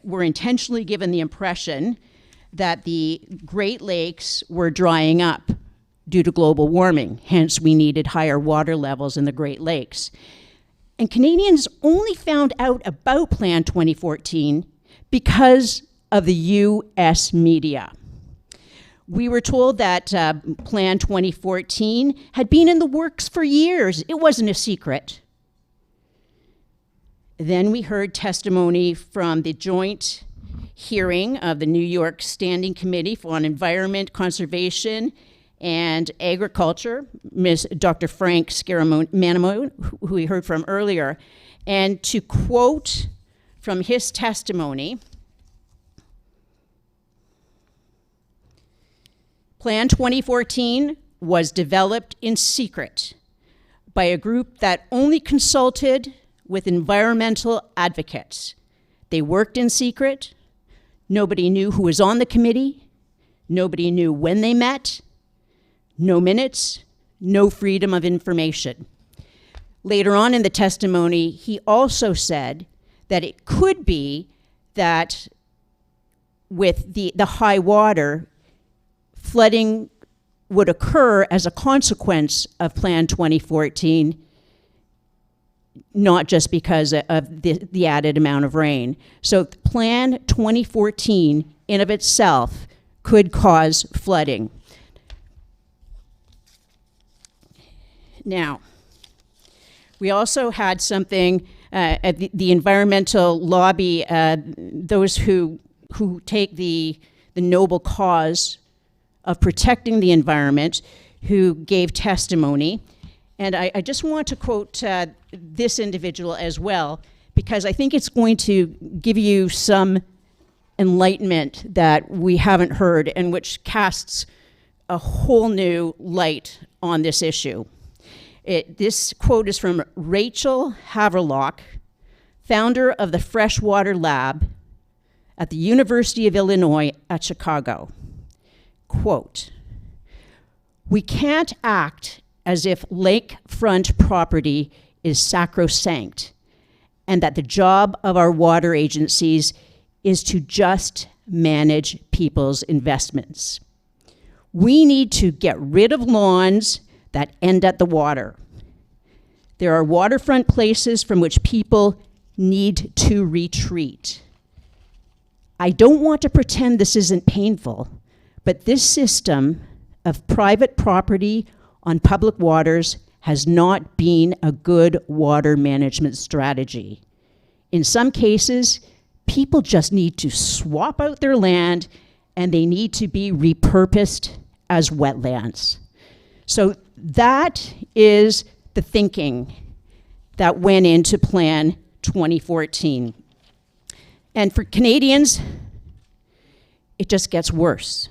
were intentionally given the impression that the Great Lakes were drying up due to global warming. Hence, we needed higher water levels in the Great Lakes. And Canadians only found out about Plan 2014 because of the U.S. media. We were told that Plan 2014 had been in the works for years. It wasn't a secret. Then we heard testimony from the joint hearing of the New York Standing Committee on Environment, Conservation, and Agriculture, Dr. Frank Scaramanamo, who we heard from earlier. And to quote from his testimony, Plan 2014 was developed in secret by a group that only consulted with environmental advocates. They worked in secret. Nobody knew who was on the committee. Nobody knew when they met. No minutes, no freedom of information. Later on in the testimony, he also said that it could be that with the high water, flooding would occur as a consequence of Plan 2014, not just because of the added amount of rain. So Plan 2014 in of itself could cause flooding. Now, we also had something at the environmental lobby, those who take the noble cause of protecting the environment, who gave testimony. And I just want to quote this individual as well, because I think it's going to give you some enlightenment that we haven't heard and which casts a whole new light on this issue. This quote is from Rachel Haverlock, founder of the Freshwater Lab at the University of Illinois at Chicago. Quote, "We can't act as if lakefront property is sacrosanct and that the job of our water agencies is to just manage people's investments. We need to get rid of lawns that end at the water. There are waterfront places from which people need to retreat. I don't want to pretend this isn't painful, but this system of private property on public waters has not been a good water management strategy. In some cases, people just need to swap out their land and they need to be repurposed as wetlands." So that is the thinking that went into Plan 2014. And for Canadians, it just gets worse.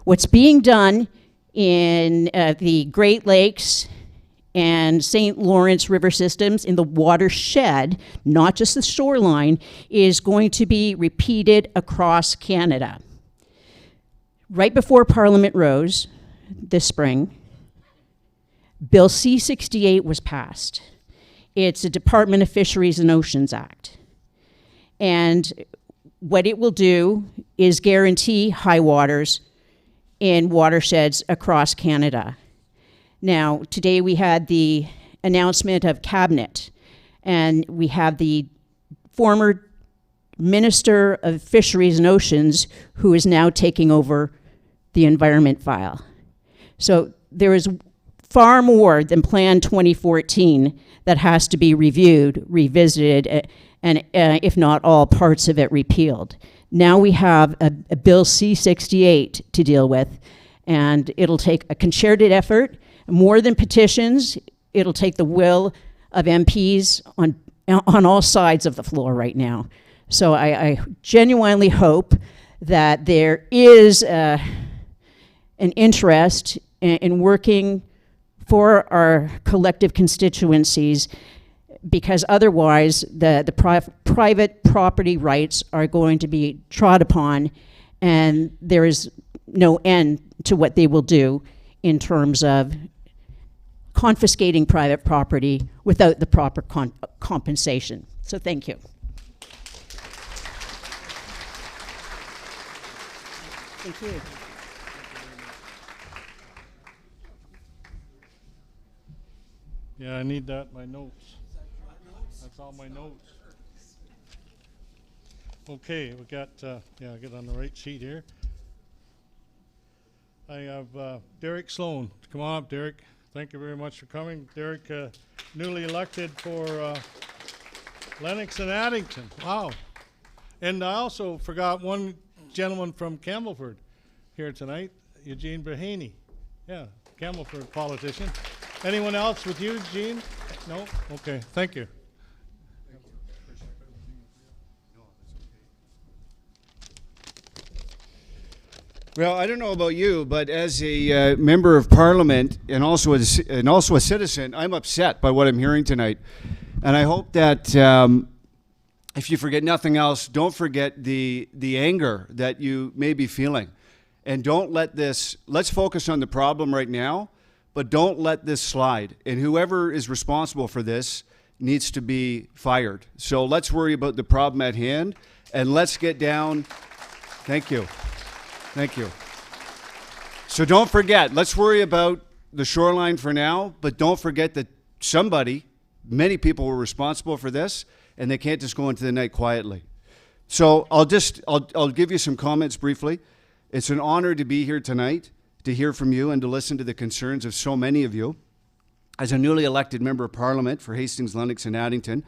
What's being done in the Great Lakes and St. Lawrence River systems in the watershed, not just the shoreline, is going to be repeated across Canada. Right before Parliament rose this spring, Bill C-68 was passed. It's a Department of Fisheries and Oceans Act. And what it will do is guarantee high waters in watersheds across Canada. Now, today we had the announcement of Cabinet, and we have the former Minister of Fisheries and Oceans who is now taking over the environment file. So there is far more than Plan 2014 that has to be reviewed, revisited, and if not all parts of it repealed. Now we have a Bill C-68 to deal with, and it'll take a concerted effort, more than petitions. It'll take the will of MPs on all sides of the floor right now. So I genuinely hope that there is an interest in working for our collective constituencies, because otherwise the private property rights are going to be trod upon, and there is no end to what they will do in terms of confiscating private property without the proper compensation. So thank you. Thank you. Yeah, I need that, my notes. That's all my notes. Okay, we got, yeah, I'll get on the right sheet here. I have Derek Sloan. Come on up, Derek. Thank you very much for coming. Derek, newly elected for Lennox and Addington. Wow. And I also forgot one gentleman from Campbellford here tonight, Eugene Brahaney. Yeah, camel for politician. Anyone else with you, Gene? No? Okay, thank you. Well, I don't know about you, but as a member of Parliament and also a citizen, I'm upset by what I'm hearing tonight. And I hope that if you forget nothing else, don't forget the anger that you may be feeling. And don't let this, let's focus on the problem right now, but don't let this slide. And whoever is responsible for this needs to be fired. So let's worry about the problem at hand and let's get down. Thank you. Thank you. So don't forget, let's worry about the shoreline for now, but don't forget that many people were responsible for this, and they can't just go into the night quietly. So I'll give you some comments briefly. It's an honor to be here tonight, to hear from you and to listen to the concerns of so many of you. As a newly elected member of Parliament for Hastings, Lennox, and Addington,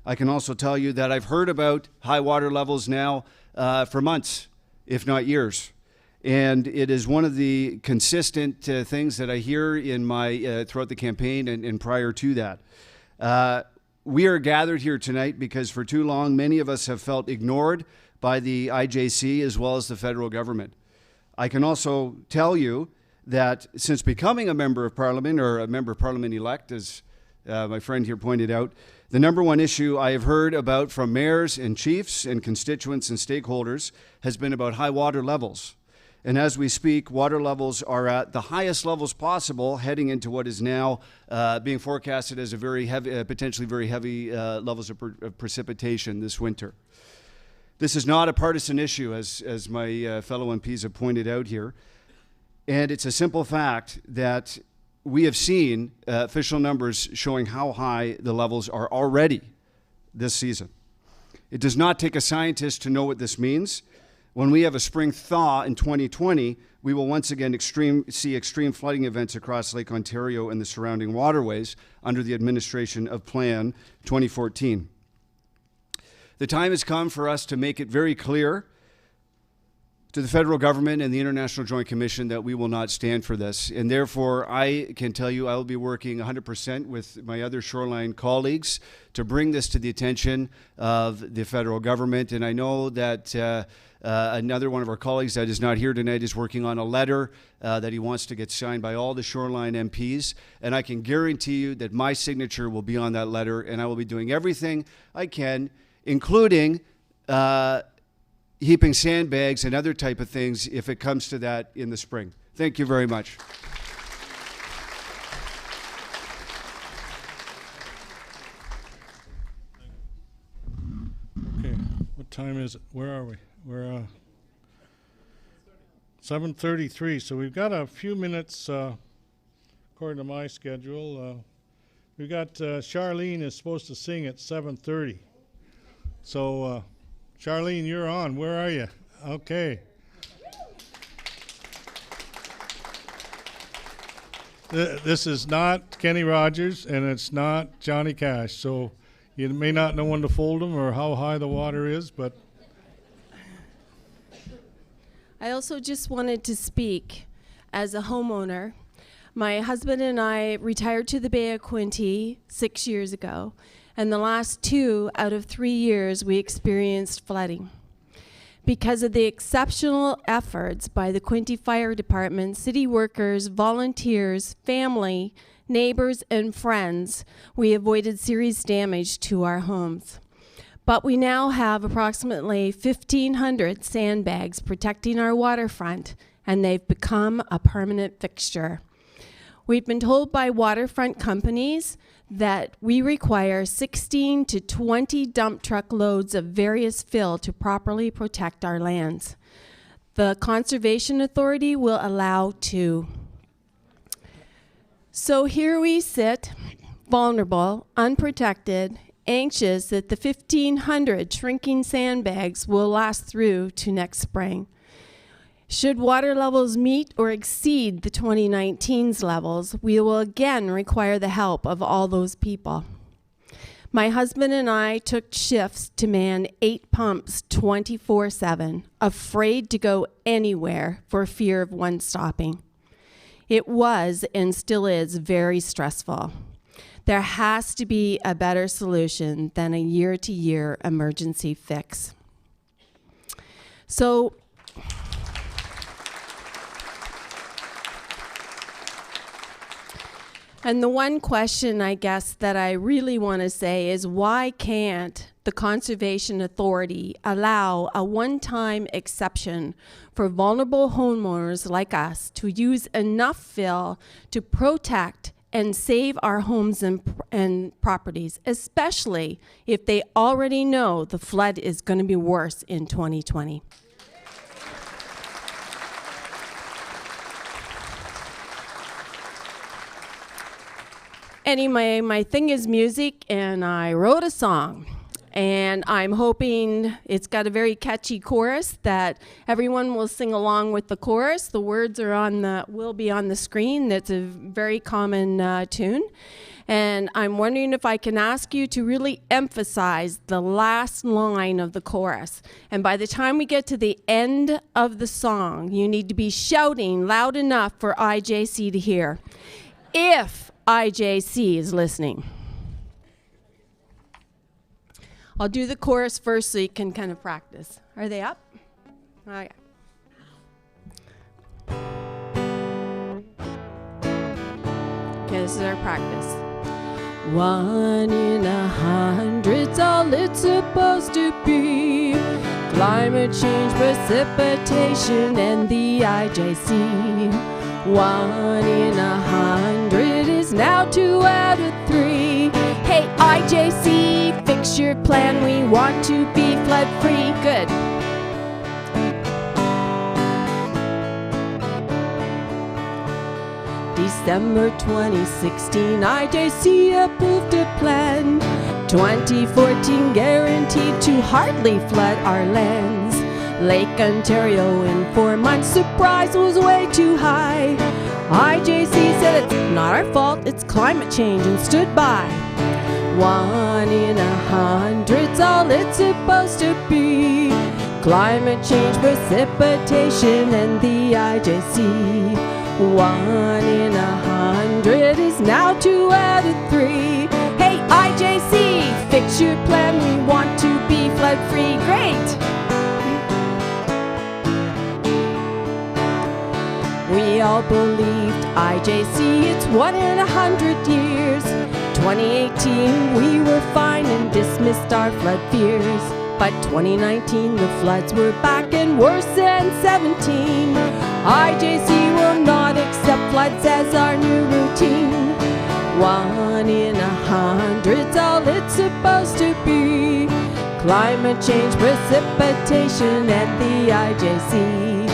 I can also tell you that I've heard about high water levels now for months, if not years. And it is one of the consistent things that I hear in my throughout the campaign and prior to that. We are gathered here tonight because for too long, many of us have felt ignored by the IJC as well as the federal government. I can also tell you that since becoming a member of Parliament, or a member of Parliament-elect, as my friend here pointed out, the number one issue I have heard about from mayors and chiefs and constituents and stakeholders has been about high water levels. And as we speak, water levels are at the highest levels possible, heading into what is now being forecasted as a very heavy, potentially very heavy levels of precipitation this winter. This is not a partisan issue, as my fellow MPs have pointed out here. And it's a simple fact that we have seen official numbers showing how high the levels are already this season. It does not take a scientist to know what this means. When we have a spring thaw in 2020, we will once again see extreme flooding events across Lake Ontario and the surrounding waterways under the administration of Plan 2014. The time has come for us to make it very clear to the federal government and the International Joint Commission that we will not stand for this. And therefore, I can tell you I will be working 100% with my other shoreline colleagues to bring this to the attention of the federal government. And I know that another one of our colleagues that is not here tonight is working on a letter that he wants to get signed by all the shoreline MPs. And I can guarantee you that my signature will be on that letter, and I will be doing everything I can, including heaping sandbags and other type of things if it comes to that in the spring. Thank you very much. Okay, what time is it? Where are we? We're 7:33, so we've got a few minutes according to my schedule. We've got Charlene is supposed to sing at 7:30. So Charlene, you're on. Where are you? Okay. This is not Kenny Rogers, and it's not Johnny Cash. So you may not know when to fold them or how high the water is, but I also just wanted to speak as a homeowner. My husband and I retired to the Bay of Quinte 6 years ago, and the last 2 out of 3 years we experienced flooding. Because of the exceptional efforts by the Quinte Fire Department, city workers, volunteers, family, neighbors, and friends, we avoided serious damage to our homes. But we now have approximately 1,500 sandbags protecting our waterfront, and they've become a permanent fixture. We've been told by waterfront companies that we require 16 to 20 dump truck loads of various fill to properly protect our lands. The Conservation Authority will allow 2. So here we sit, vulnerable, unprotected, anxious that the 1,500 shrinking sandbags will last through to next spring. Should water levels meet or exceed the 2019's levels, we will again require the help of all those people. My husband and I took shifts to man 8 pumps 24/7, afraid to go anywhere for fear of one stopping. It was and still is very stressful. There has to be a better solution than a year-to-year emergency fix. So, and the one question, I guess, that I really want to say is, why can't the Conservation Authority allow a one-time exception for vulnerable homeowners like us to use enough fill to protect and save our homes and properties, especially if they already know the flood is going to be worse in 2020? Anyway, my thing is music, and I wrote a song. And I'm hoping it's got a very catchy chorus that everyone will sing along with the chorus. The words will be on the screen. That's a very common tune. And I'm wondering if I can ask you to really emphasize the last line of the chorus. And by the time we get to the end of the song, you need to be shouting loud enough for IJC to hear, if IJC is listening. I'll do the chorus first so you can kind of practice. Are they up? Oh, yeah. Okay, this is our practice. 1 in 100's all it's supposed to be. Climate change, precipitation, and the IJC. 1 in 100 is now 2 out of 3. Hey, IJC, fix your plan. We want to be flood free. Good. December 2016, IJC approved a plan. 2014 guaranteed to hardly flood our lands. Lake Ontario in 4 months, surprise was way too high. IJC said it's not our fault, it's climate change, and stood by. 1 in 100's all it's supposed to be. Climate change, precipitation, and the IJC. 1 in 100 is now 2 out of 3. Hey, IJC, fix your plan. We want to be flood free. Great. We all believed IJC, it's 1 in 100 years. 2018, we were fine and dismissed our flood fears. But 2019, the floods were back and worse than 17. IJC will not accept floods as our new routine. 1 in 100's all it's supposed to be. Climate change, precipitation, and the IJC.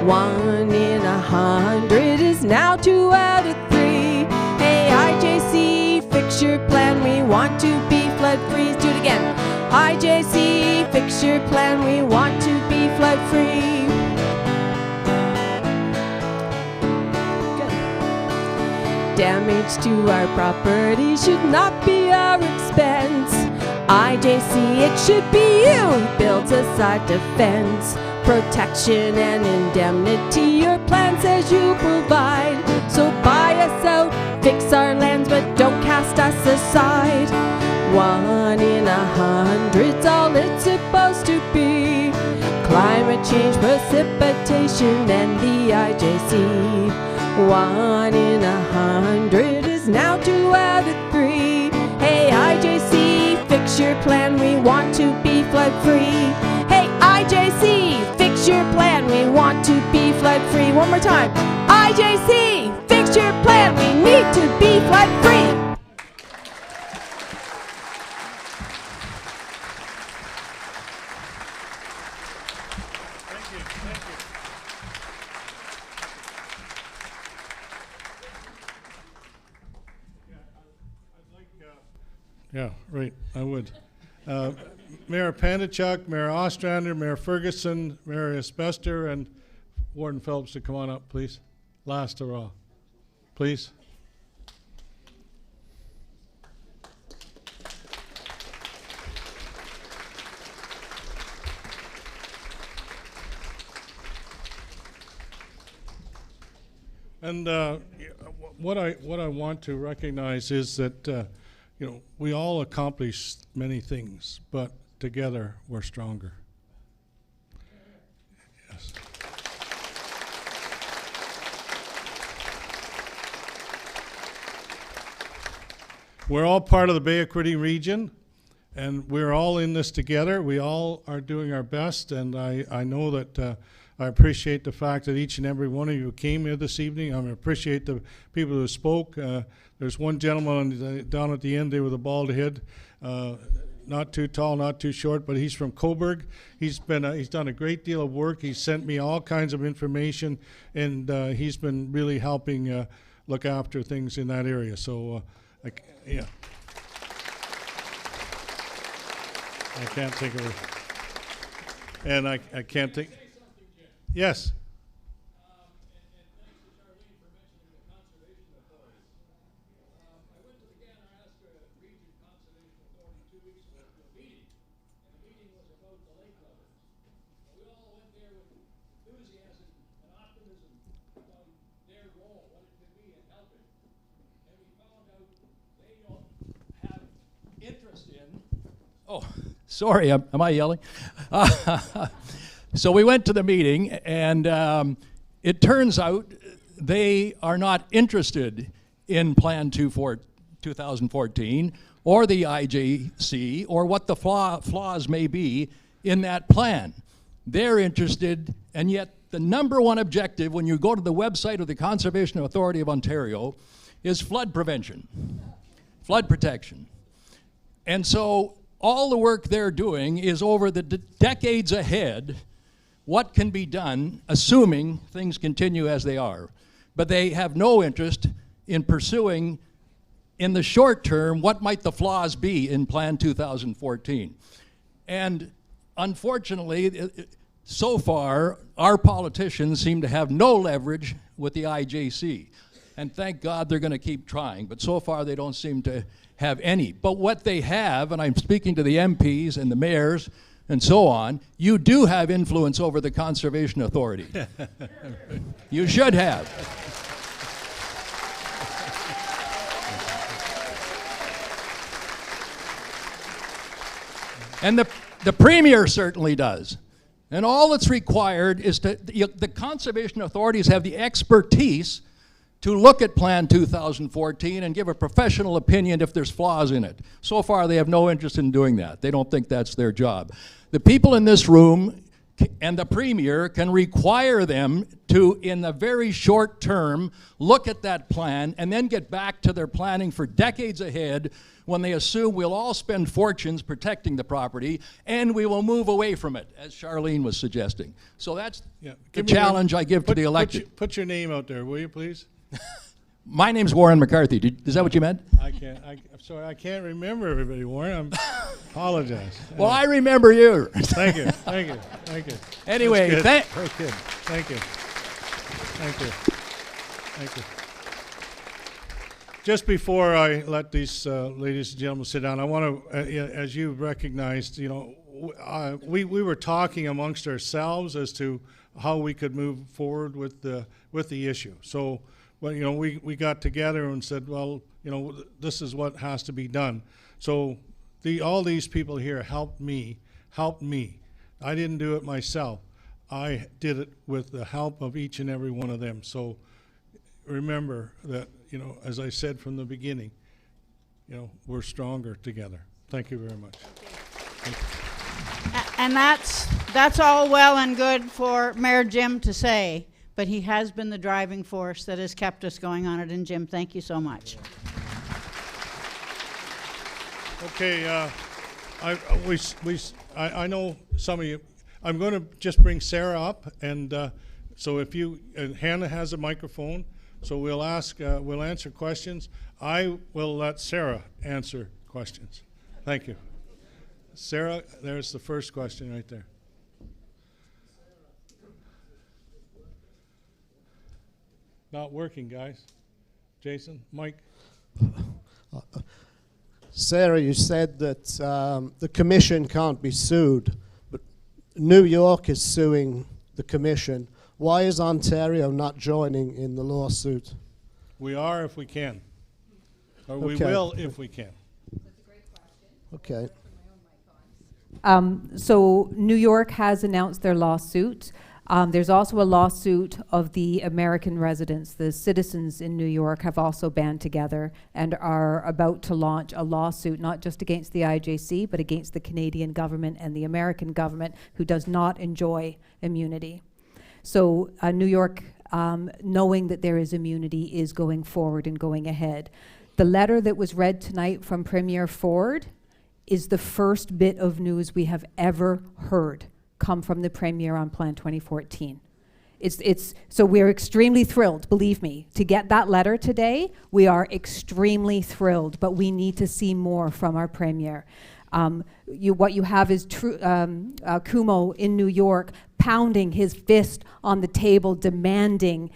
1 in 100 is now 2 out of 3. Hey, IJC, fix your plan. We want to be flood free. Let's do it again. IJC, fix your plan. We want to be flood free. Damage to our property should not be our expense. IJC, it should be you who builds a side defense. Protection and indemnity, your plan says you provide. So buy us out, fix our lands, but don't cast us aside. 1 in 100's all it's supposed to be. Climate change, precipitation, and the IJC. 1 in 100 is now 2 out of 3. Hey, IJC, fix your plan. We want to be flood free. Hey, IJC, fix your plan. We want to be flood free. One more time. IJC, fix your plan. We need to be flood free. Yeah, right, I would. Mayor Pandachuk, Mayor Ostrander, Mayor Ferguson, Mayor Asbester, and Warden Phelps to come on up, please. Last of all, please. And what I want to recognize is that you know, we all accomplish many things, but together we're stronger. Yes. We're all part of the Bay of Quinte region, and we're all in this together. We all are doing our best, and I know that I appreciate the fact that each and every one of you came here this evening. I appreciate the people who spoke. There's one gentleman down at the end there with a bald head, not too tall, not too short, but he's from Coburg. He's done a great deal of work. He's sent me all kinds of information, and he's been really helping look after things in that area. So, yeah. I can't take it. And I can't take. Yes. Oh, sorry, am I yelling? So we went to the meeting, and it turns out they are not interested in Plan 2014 or the IJC or what the flaws may be in that plan. They're interested, and yet the number one objective when you go to the website of the Conservation Authority of Ontario is flood prevention, flood protection. And so all the work they're doing is over the decades ahead, what can be done, assuming things continue as they are. But they have no interest in pursuing, in the short term, what might the flaws be in Plan 2014. And unfortunately, so far, our politicians seem to have no leverage with the IJC. And thank God they're going to keep trying, but so far they don't seem to have any. But what they have, and I'm speaking to the MPs and the mayors and so on, you do have influence over the Conservation Authority. You should have. And the Premier certainly does. And all that's required is the conservation authorities have the expertise to look at Plan 2014 and give a professional opinion if there's flaws in it. So far, they have no interest in doing that. They don't think that's their job. The people in this room and the Premier can require them to, in the very short term, look at that plan and then get back to their planning for decades ahead when they assume we'll all spend fortunes protecting the property and we will move away from it, as Charlene was suggesting. So that's the challenge I give to the elected. Put your name out there, will you, please? My name's Warren McCarthy. Is that what you meant? I'm sorry, I can't remember everybody, Warren. I apologize. Well, I remember you. Thank you, thank you, thank you. Anyway, very good. Thank you, thank you, thank you. Just before I let these ladies and gentlemen sit down, I want to, as you recognized, you know, we were talking amongst ourselves as to how we could move forward with the issue. So, well, you know, we got together and said, well, you know, this is what has to be done. So all these people here helped me. I didn't do it myself. I did it with the help of each and every one of them. So remember that, you know, as I said from the beginning, you know, we're stronger together. Thank you very much. Thank you. And that's all well and good for Mayor Jim to say, but he has been the driving force that has kept us going on it. And Jim, thank you so much. Okay, I know some of you. I'm going to just bring Sarah up, and so if you, Hannah has a microphone, so we'll answer questions. I will let Sarah answer questions. Thank you. Sarah, there's the first question right there. Not working, guys. Jason, Mike. Sarah, you said that the commission can't be sued, but New York is suing the commission Why is Ontario not joining in the lawsuit? We are if we can. Or we Okay. will if we can. Okay. So New York has announced their lawsuit. There's also a lawsuit of the American residents. The citizens in New York have also band together and are about to launch a lawsuit, not just against the IJC, but against the Canadian government and the American government, who does not enjoy immunity. So New York, knowing that there is immunity, is going forward and going ahead. The letter that was read tonight from Premier Ford is the first bit of news we have ever heard come from the Premier on Plan 2014. So we're extremely thrilled, believe me, to get that letter today. We are extremely thrilled, but we need to see more from our Premier. What you have is Cuomo in New York pounding his fist on the table, demanding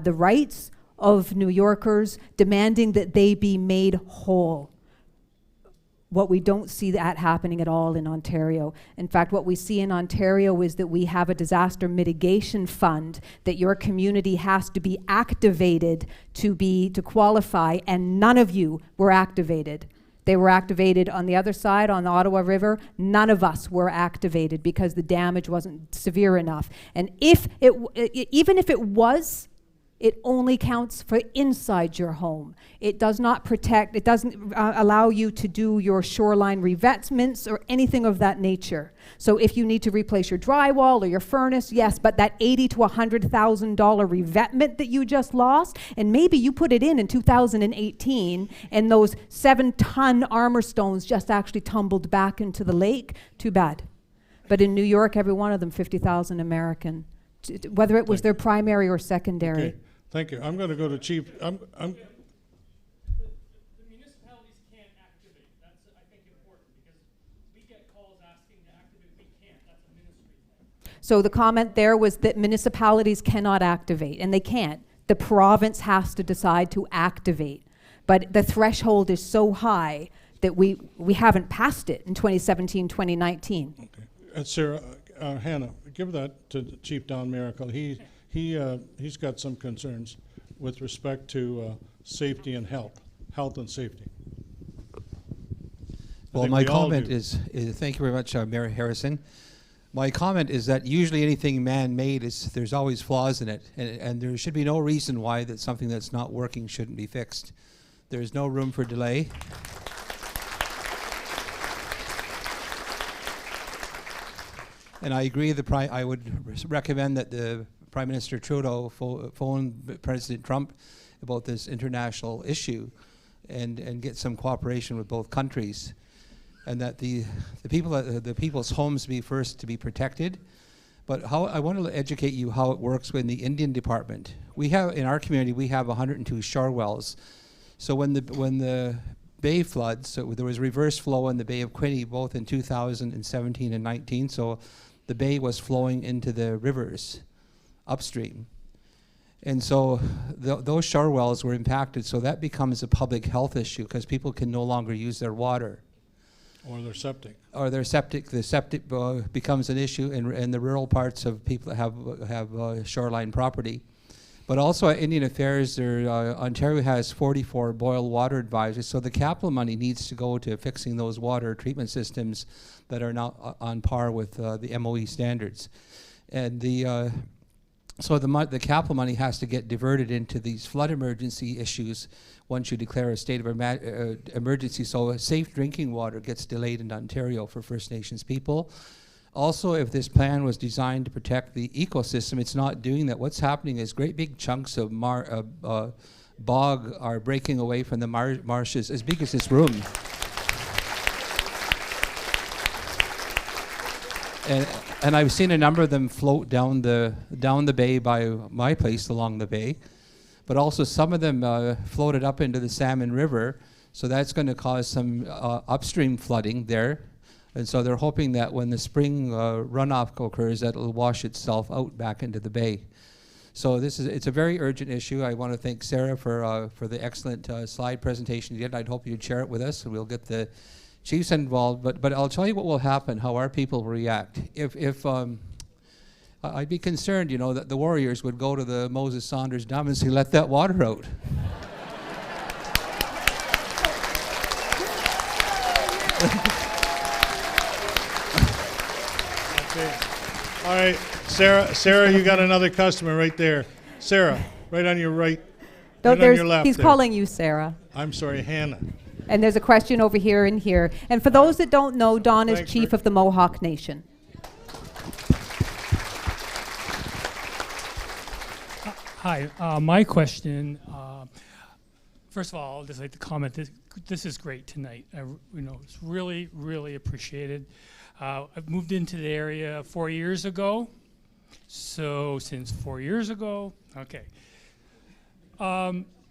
the rights of New Yorkers, demanding that they be made whole. What we don't see that happening at all in Ontario. In fact, what we see in Ontario is that we have a disaster mitigation fund that your community has to be activated to qualify, and none of you were activated. They were activated on the other side, on the Ottawa River. None of us were activated because the damage wasn't severe enough. And even if it was, it only counts for inside your home. It does not protect, it doesn't allow you to do your shoreline revetments or anything of that nature. So if you need to replace your drywall or your furnace, yes, but that $80,000 to $100,000 revetment that you just lost, and maybe you put it in 2018, and those 7-ton armor stones just actually tumbled back into the lake, too bad. But in New York, every one of them, 50,000 American, whether it was their primary or secondary. Okay. Thank you. I'm going to go to Chief. The municipalities can't activate. That's, I think, important, because we get calls asking to activate. We can't. That's a ministry thing. So the comment there was that municipalities cannot activate, and they can't. The province has to decide to activate. But the threshold is so high that we haven't passed it in 2017, 2019. Okay. Sarah, Hannah, give that to Chief Don Miracle. He's got some concerns with respect to safety and health and safety. Well, my comment is thank you very much, Mayor Harrison. My comment is that usually anything man-made there's always flaws in it, and there should be no reason why that something that's not working shouldn't be fixed. There's no room for delay. And I agree. I would recommend that the Prime Minister Trudeau phone President Trump about this international issue, and get some cooperation with both countries, and that the people's homes be first to be protected. But I want to educate you how it works in the Indian Department. We have in our community 102 shore wells. So when the bay floods, so there was reverse flow in the Bay of Quinte both in 2017 and 19. So the bay was flowing into the rivers upstream. And so those shore wells were impacted, so that becomes a public health issue because people can no longer use their water. Or their septic. Or their septic. The septic becomes an issue in the rural parts of people that have shoreline property. But also at Indian Affairs, Ontario has 44 boil water advisors, so the capital money needs to go to fixing those water treatment systems that are not on par with the MOE standards. And so the capital money has to get diverted into these flood emergency issues once you declare a state of emergency. So safe drinking water gets delayed in Ontario for First Nations people. Also, if this plan was designed to protect the ecosystem, it's not doing that. What's happening is great big chunks of bog are breaking away from the marshes as big as this room. And I've seen a number of them float down the bay by my place along the bay, but also some of them floated up into the Salmon River, so that's going to cause some upstream flooding there. And so they're hoping that when the spring runoff occurs, that it'll wash itself out back into the bay. So it's a very urgent issue. I want to thank Sarah for the excellent slide presentation you did. I'd hope you'd share it with us, and we'll get the chiefs involved. But I'll tell you what will happen, how our people will react. If I'd be concerned, you know, that the Warriors would go to the Moses Saunders Dam and say, let that water out. Okay. All right, Sarah, you got another customer right there. Sarah, right on your right. No, Right on your left he's there. calling you Sarah. I'm sorry, Hannah. And there's a question over here and here. And for those that don't know, Don is Thanks, chief of the Mohawk Nation. Hi, my question, first of all, I'd just like to comment, this is great tonight. It's really, really appreciated. I've moved into the area 4 years ago. So since 4 years ago, okay.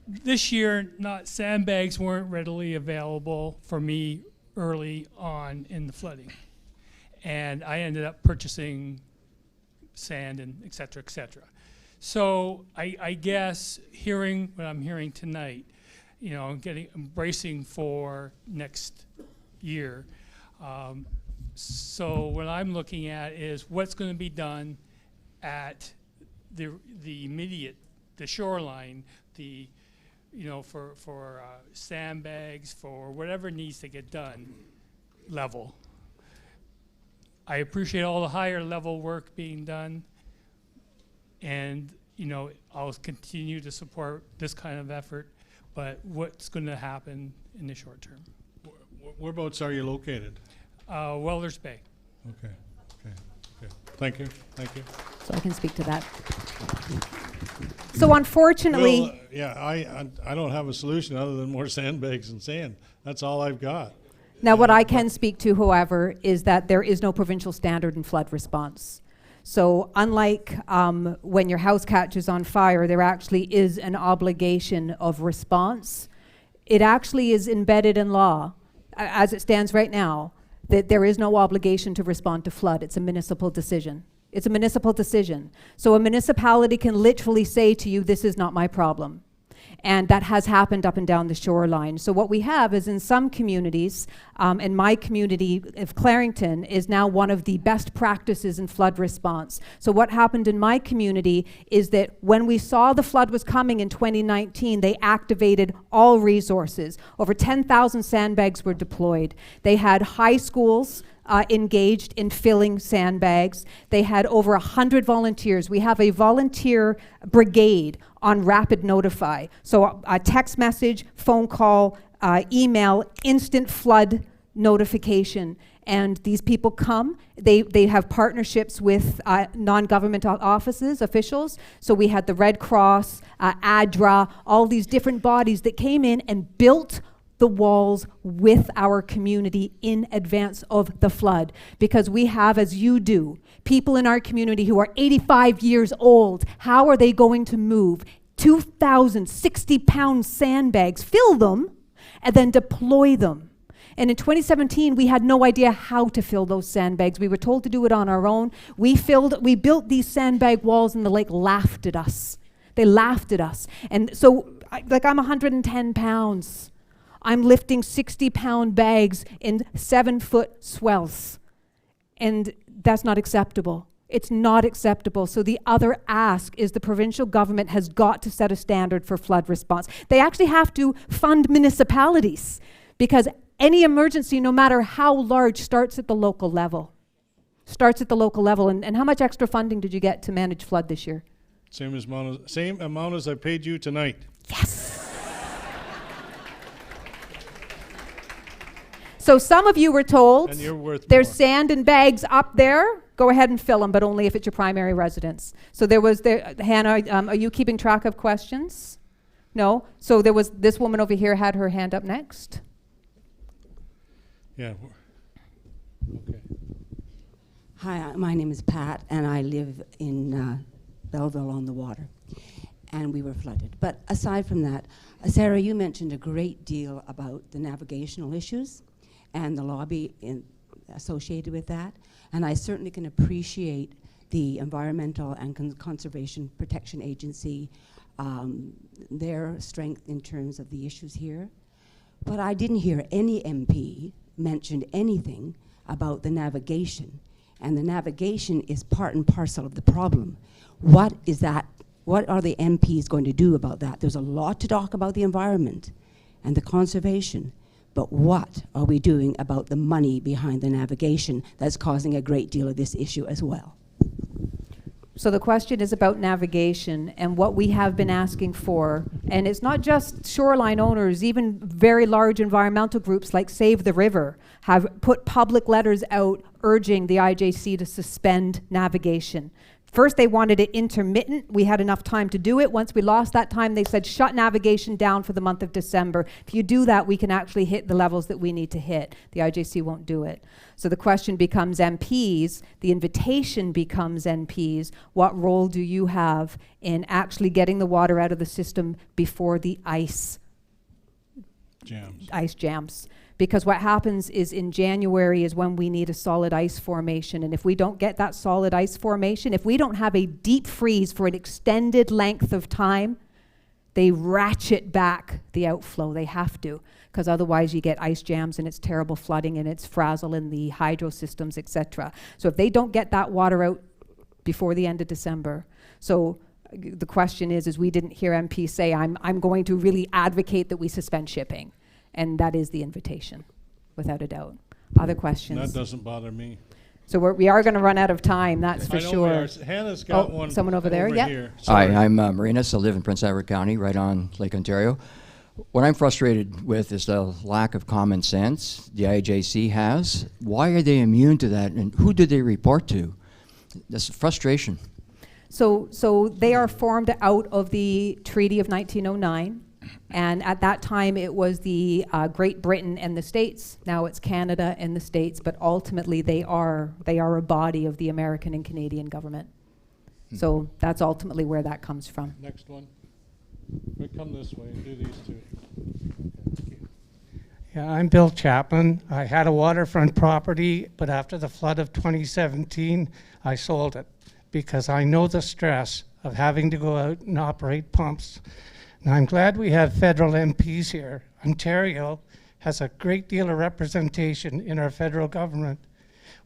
This year, sandbags weren't readily available for me early on in the flooding. And I ended up purchasing sand and et cetera, et cetera. So I guess hearing what I'm hearing tonight, embracing for next year. So what I'm looking at is what's going to be done at the immediate, the shoreline, for sandbags, for whatever needs to get done level. I appreciate all the higher level work being done. And, I'll continue to support this kind of effort, but what's going to happen in the short term? Whereabouts are you located? Welders Bay. Okay. Thank you. So I can speak to that. So unfortunately... Well, I don't have a solution other than more sandbags and sand. That's all I've got. Now, what I can speak to, however, is that there is no provincial standard in flood response. So unlike when your house catches on fire, there actually is an obligation of response. It actually is embedded in law, as it stands right now, that there is no obligation to respond to flood. It's a municipal decision. It's a municipal decision. So a municipality can literally say to you, this is not my problem. And that has happened up and down the shoreline. So what we have is in some communities, and my community of Clarington is now one of the best practices in flood response. So what happened in my community is that when we saw the flood was coming in 2019, they activated all resources. Over 10,000 sandbags were deployed. They had high schools engaged in filling sandbags. They had over 100 volunteers. We have a volunteer brigade on Rapid Notify. So a text message, phone call, email, instant flood notification. And these people come, they have partnerships with non-government offices, officials. So we had the Red Cross, ADRA, all these different bodies that came in and built the walls with our community in advance of the flood. Because we have, as you do, people in our community who are 85 years old. How are they going to move 2,000 60-pound sandbags, fill them, and then deploy them? And in 2017, we had no idea how to fill those sandbags. We were told to do it on our own. We built these sandbag walls and the lake laughed at us. They laughed at us. And so, I'm 110 pounds. I'm lifting 60-pound bags in 7-foot swells. And that's not acceptable. It's not acceptable. So the other ask is the provincial government has got to set a standard for flood response. They actually have to fund municipalities because any emergency, no matter how large, starts at the local level. And how much extra funding did you get to manage flood this year? Same amount as I paid you tonight. Yes. So some of you were told And you're worth there's more. sand and bags up there. Go ahead and fill them, but only if it's your primary residence. So Hannah, are you keeping track of questions? No? So there was this woman over here had her hand up next. Yeah. Okay. Hi, my name is Pat, and I live in Belleville on the water, and we were flooded. But aside from that, Sarah, you mentioned a great deal about the navigational issues and the lobby associated with that, and I certainly can appreciate the Environmental and Conservation Protection Agency, their strength in terms of the issues here. But I didn't hear any MP mention anything about the navigation and the navigation is part and parcel of the problem. What is that? What are the MPs going to do about that? There's a lot to talk about the environment and the conservation, but what are we doing about the money behind the navigation that's causing a great deal of this issue as well? So the question is about navigation and what we have been asking for. And it's not just shoreline owners, even very large environmental groups like Save the River have put public letters out urging the IJC to suspend navigation. First, they wanted it intermittent. We had enough time to do it. Once we lost that time, they said, shut navigation down for the month of December. If you do that, we can actually hit the levels that we need to hit. The IJC won't do it. So the question becomes MPs, the invitation becomes MPs, what role do you have in actually getting the water out of the system before the ice jams? Because what happens is in January is when we need a solid ice formation. And if we don't get that solid ice formation, if we don't have a deep freeze for an extended length of time, they ratchet back the outflow. They have to, because otherwise you get ice jams and it's terrible flooding and it's frazzle in the hydro systems, etc. So if they don't get that water out before the end of December, so the question is we didn't hear MPs say, I'm going to really advocate that we suspend shipping. And that is the invitation, without a doubt. Other questions? That doesn't bother me. So we are going to run out of time, that's for I know sure. we are. Hannah's got one. Someone over there, yeah. Here. Hi, Sorry. I'm Marinas. I live in Prince Edward County, right on Lake Ontario. What I'm frustrated with is the lack of common sense the IJC has. Why are they immune to that, and who do they report to? That's frustration. So they are formed out of the Treaty of 1909. And at that time, it was the Great Britain and the States. Now it's Canada and the States, but ultimately they are a body of the American and Canadian government. So that's ultimately where that comes from. Next one. We come this way and do these two. Yeah, I'm Bill Chapman. I had a waterfront property, but after the flood of 2017, I sold it because I know the stress of having to go out and operate pumps. Now, I'm glad we have federal MPs here. Ontario has a great deal of representation in our federal government.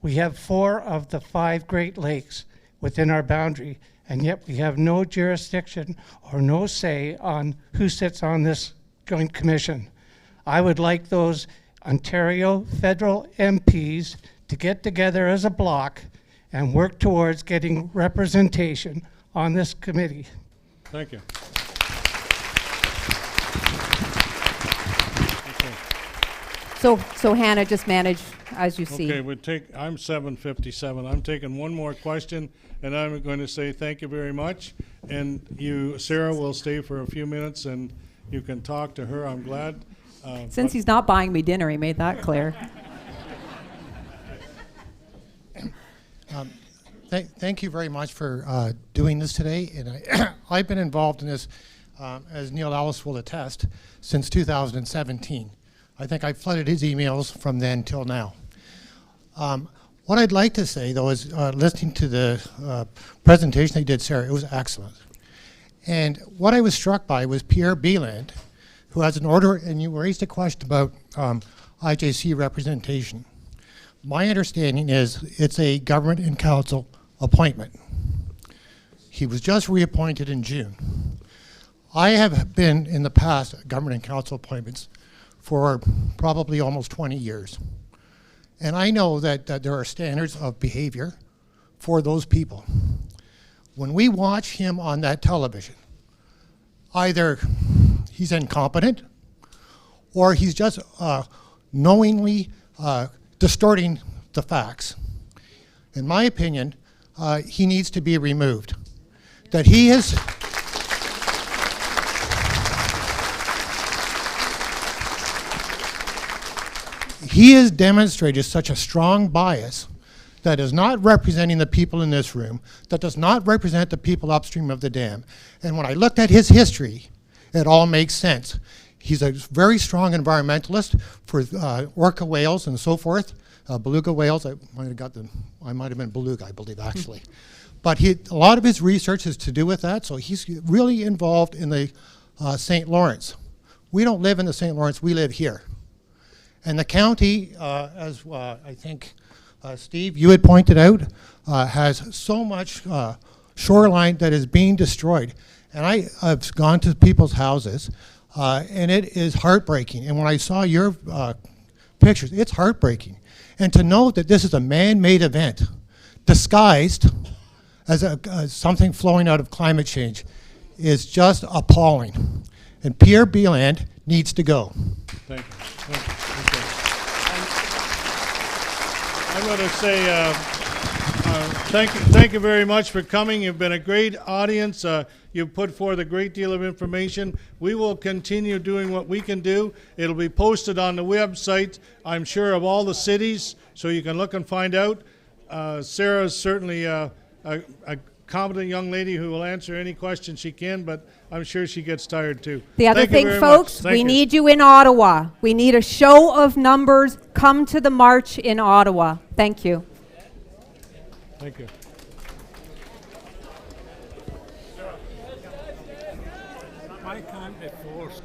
We have 4 of the 5 Great Lakes within our boundary, and yet we have no jurisdiction or no say on who sits on this joint commission. I would like those Ontario federal MPs to get together as a bloc and work towards getting representation on this committee. Thank you. So Hannah, just manage as you see. Okay, I'm 7:57. I'm taking one more question, and I'm going to say thank you very much. And you, Sarah, will stay for a few minutes, and you can talk to her. I'm glad. Since he's not buying me dinner, he made that clear. Thank you very much for doing this today. And I've been involved in this, as Neil Ellis will attest, since 2017. I think I flooded his emails from then till now. What I'd like to say, though, is listening to the presentation they did, Sarah, it was excellent. And what I was struck by was Pierre Beeland, who has an order, and you raised a question about IJC representation. My understanding is it's a government and council appointment. He was just reappointed in June. I have been in the past government and council appointments for probably almost 20 years. And I know that there are standards of behavior for those people. When we watch him on that television, either he's incompetent or he's just knowingly distorting the facts. In my opinion, he needs to be removed. That he is... He has demonstrated such a strong bias that is not representing the people in this room, that does not represent the people upstream of the dam. And when I looked at his history, it all makes sense. He's a very strong environmentalist for orca whales and so forth, beluga whales. I might have been beluga, I believe, actually. But a lot of his research is to do with that, so he's really involved in the St. Lawrence. We don't live in the St. Lawrence, we live here. And the county, as I think Steve, you had pointed out, has so much shoreline that is being destroyed. And I've gone to people's houses, and it is heartbreaking. And when I saw your pictures, it's heartbreaking. And to know that this is a man-made event, disguised as something flowing out of climate change, is just appalling. And Pierre Bieland needs to go. Thank you. I'm going to say thank you very much for coming. You've been a great audience. You've put forth a great deal of information. We will continue doing what we can do. It'll be posted on the website, I'm sure, of all the cities, so you can look and find out. Sarah's certainly a competent young lady who will answer any question she can, but I'm sure she gets tired too. The other Thank you thing, very folks, much. we Thank you. need you in Ottawa. We need a show of numbers. Come to the march in Ottawa. Thank you. Thank you. I can't be forced.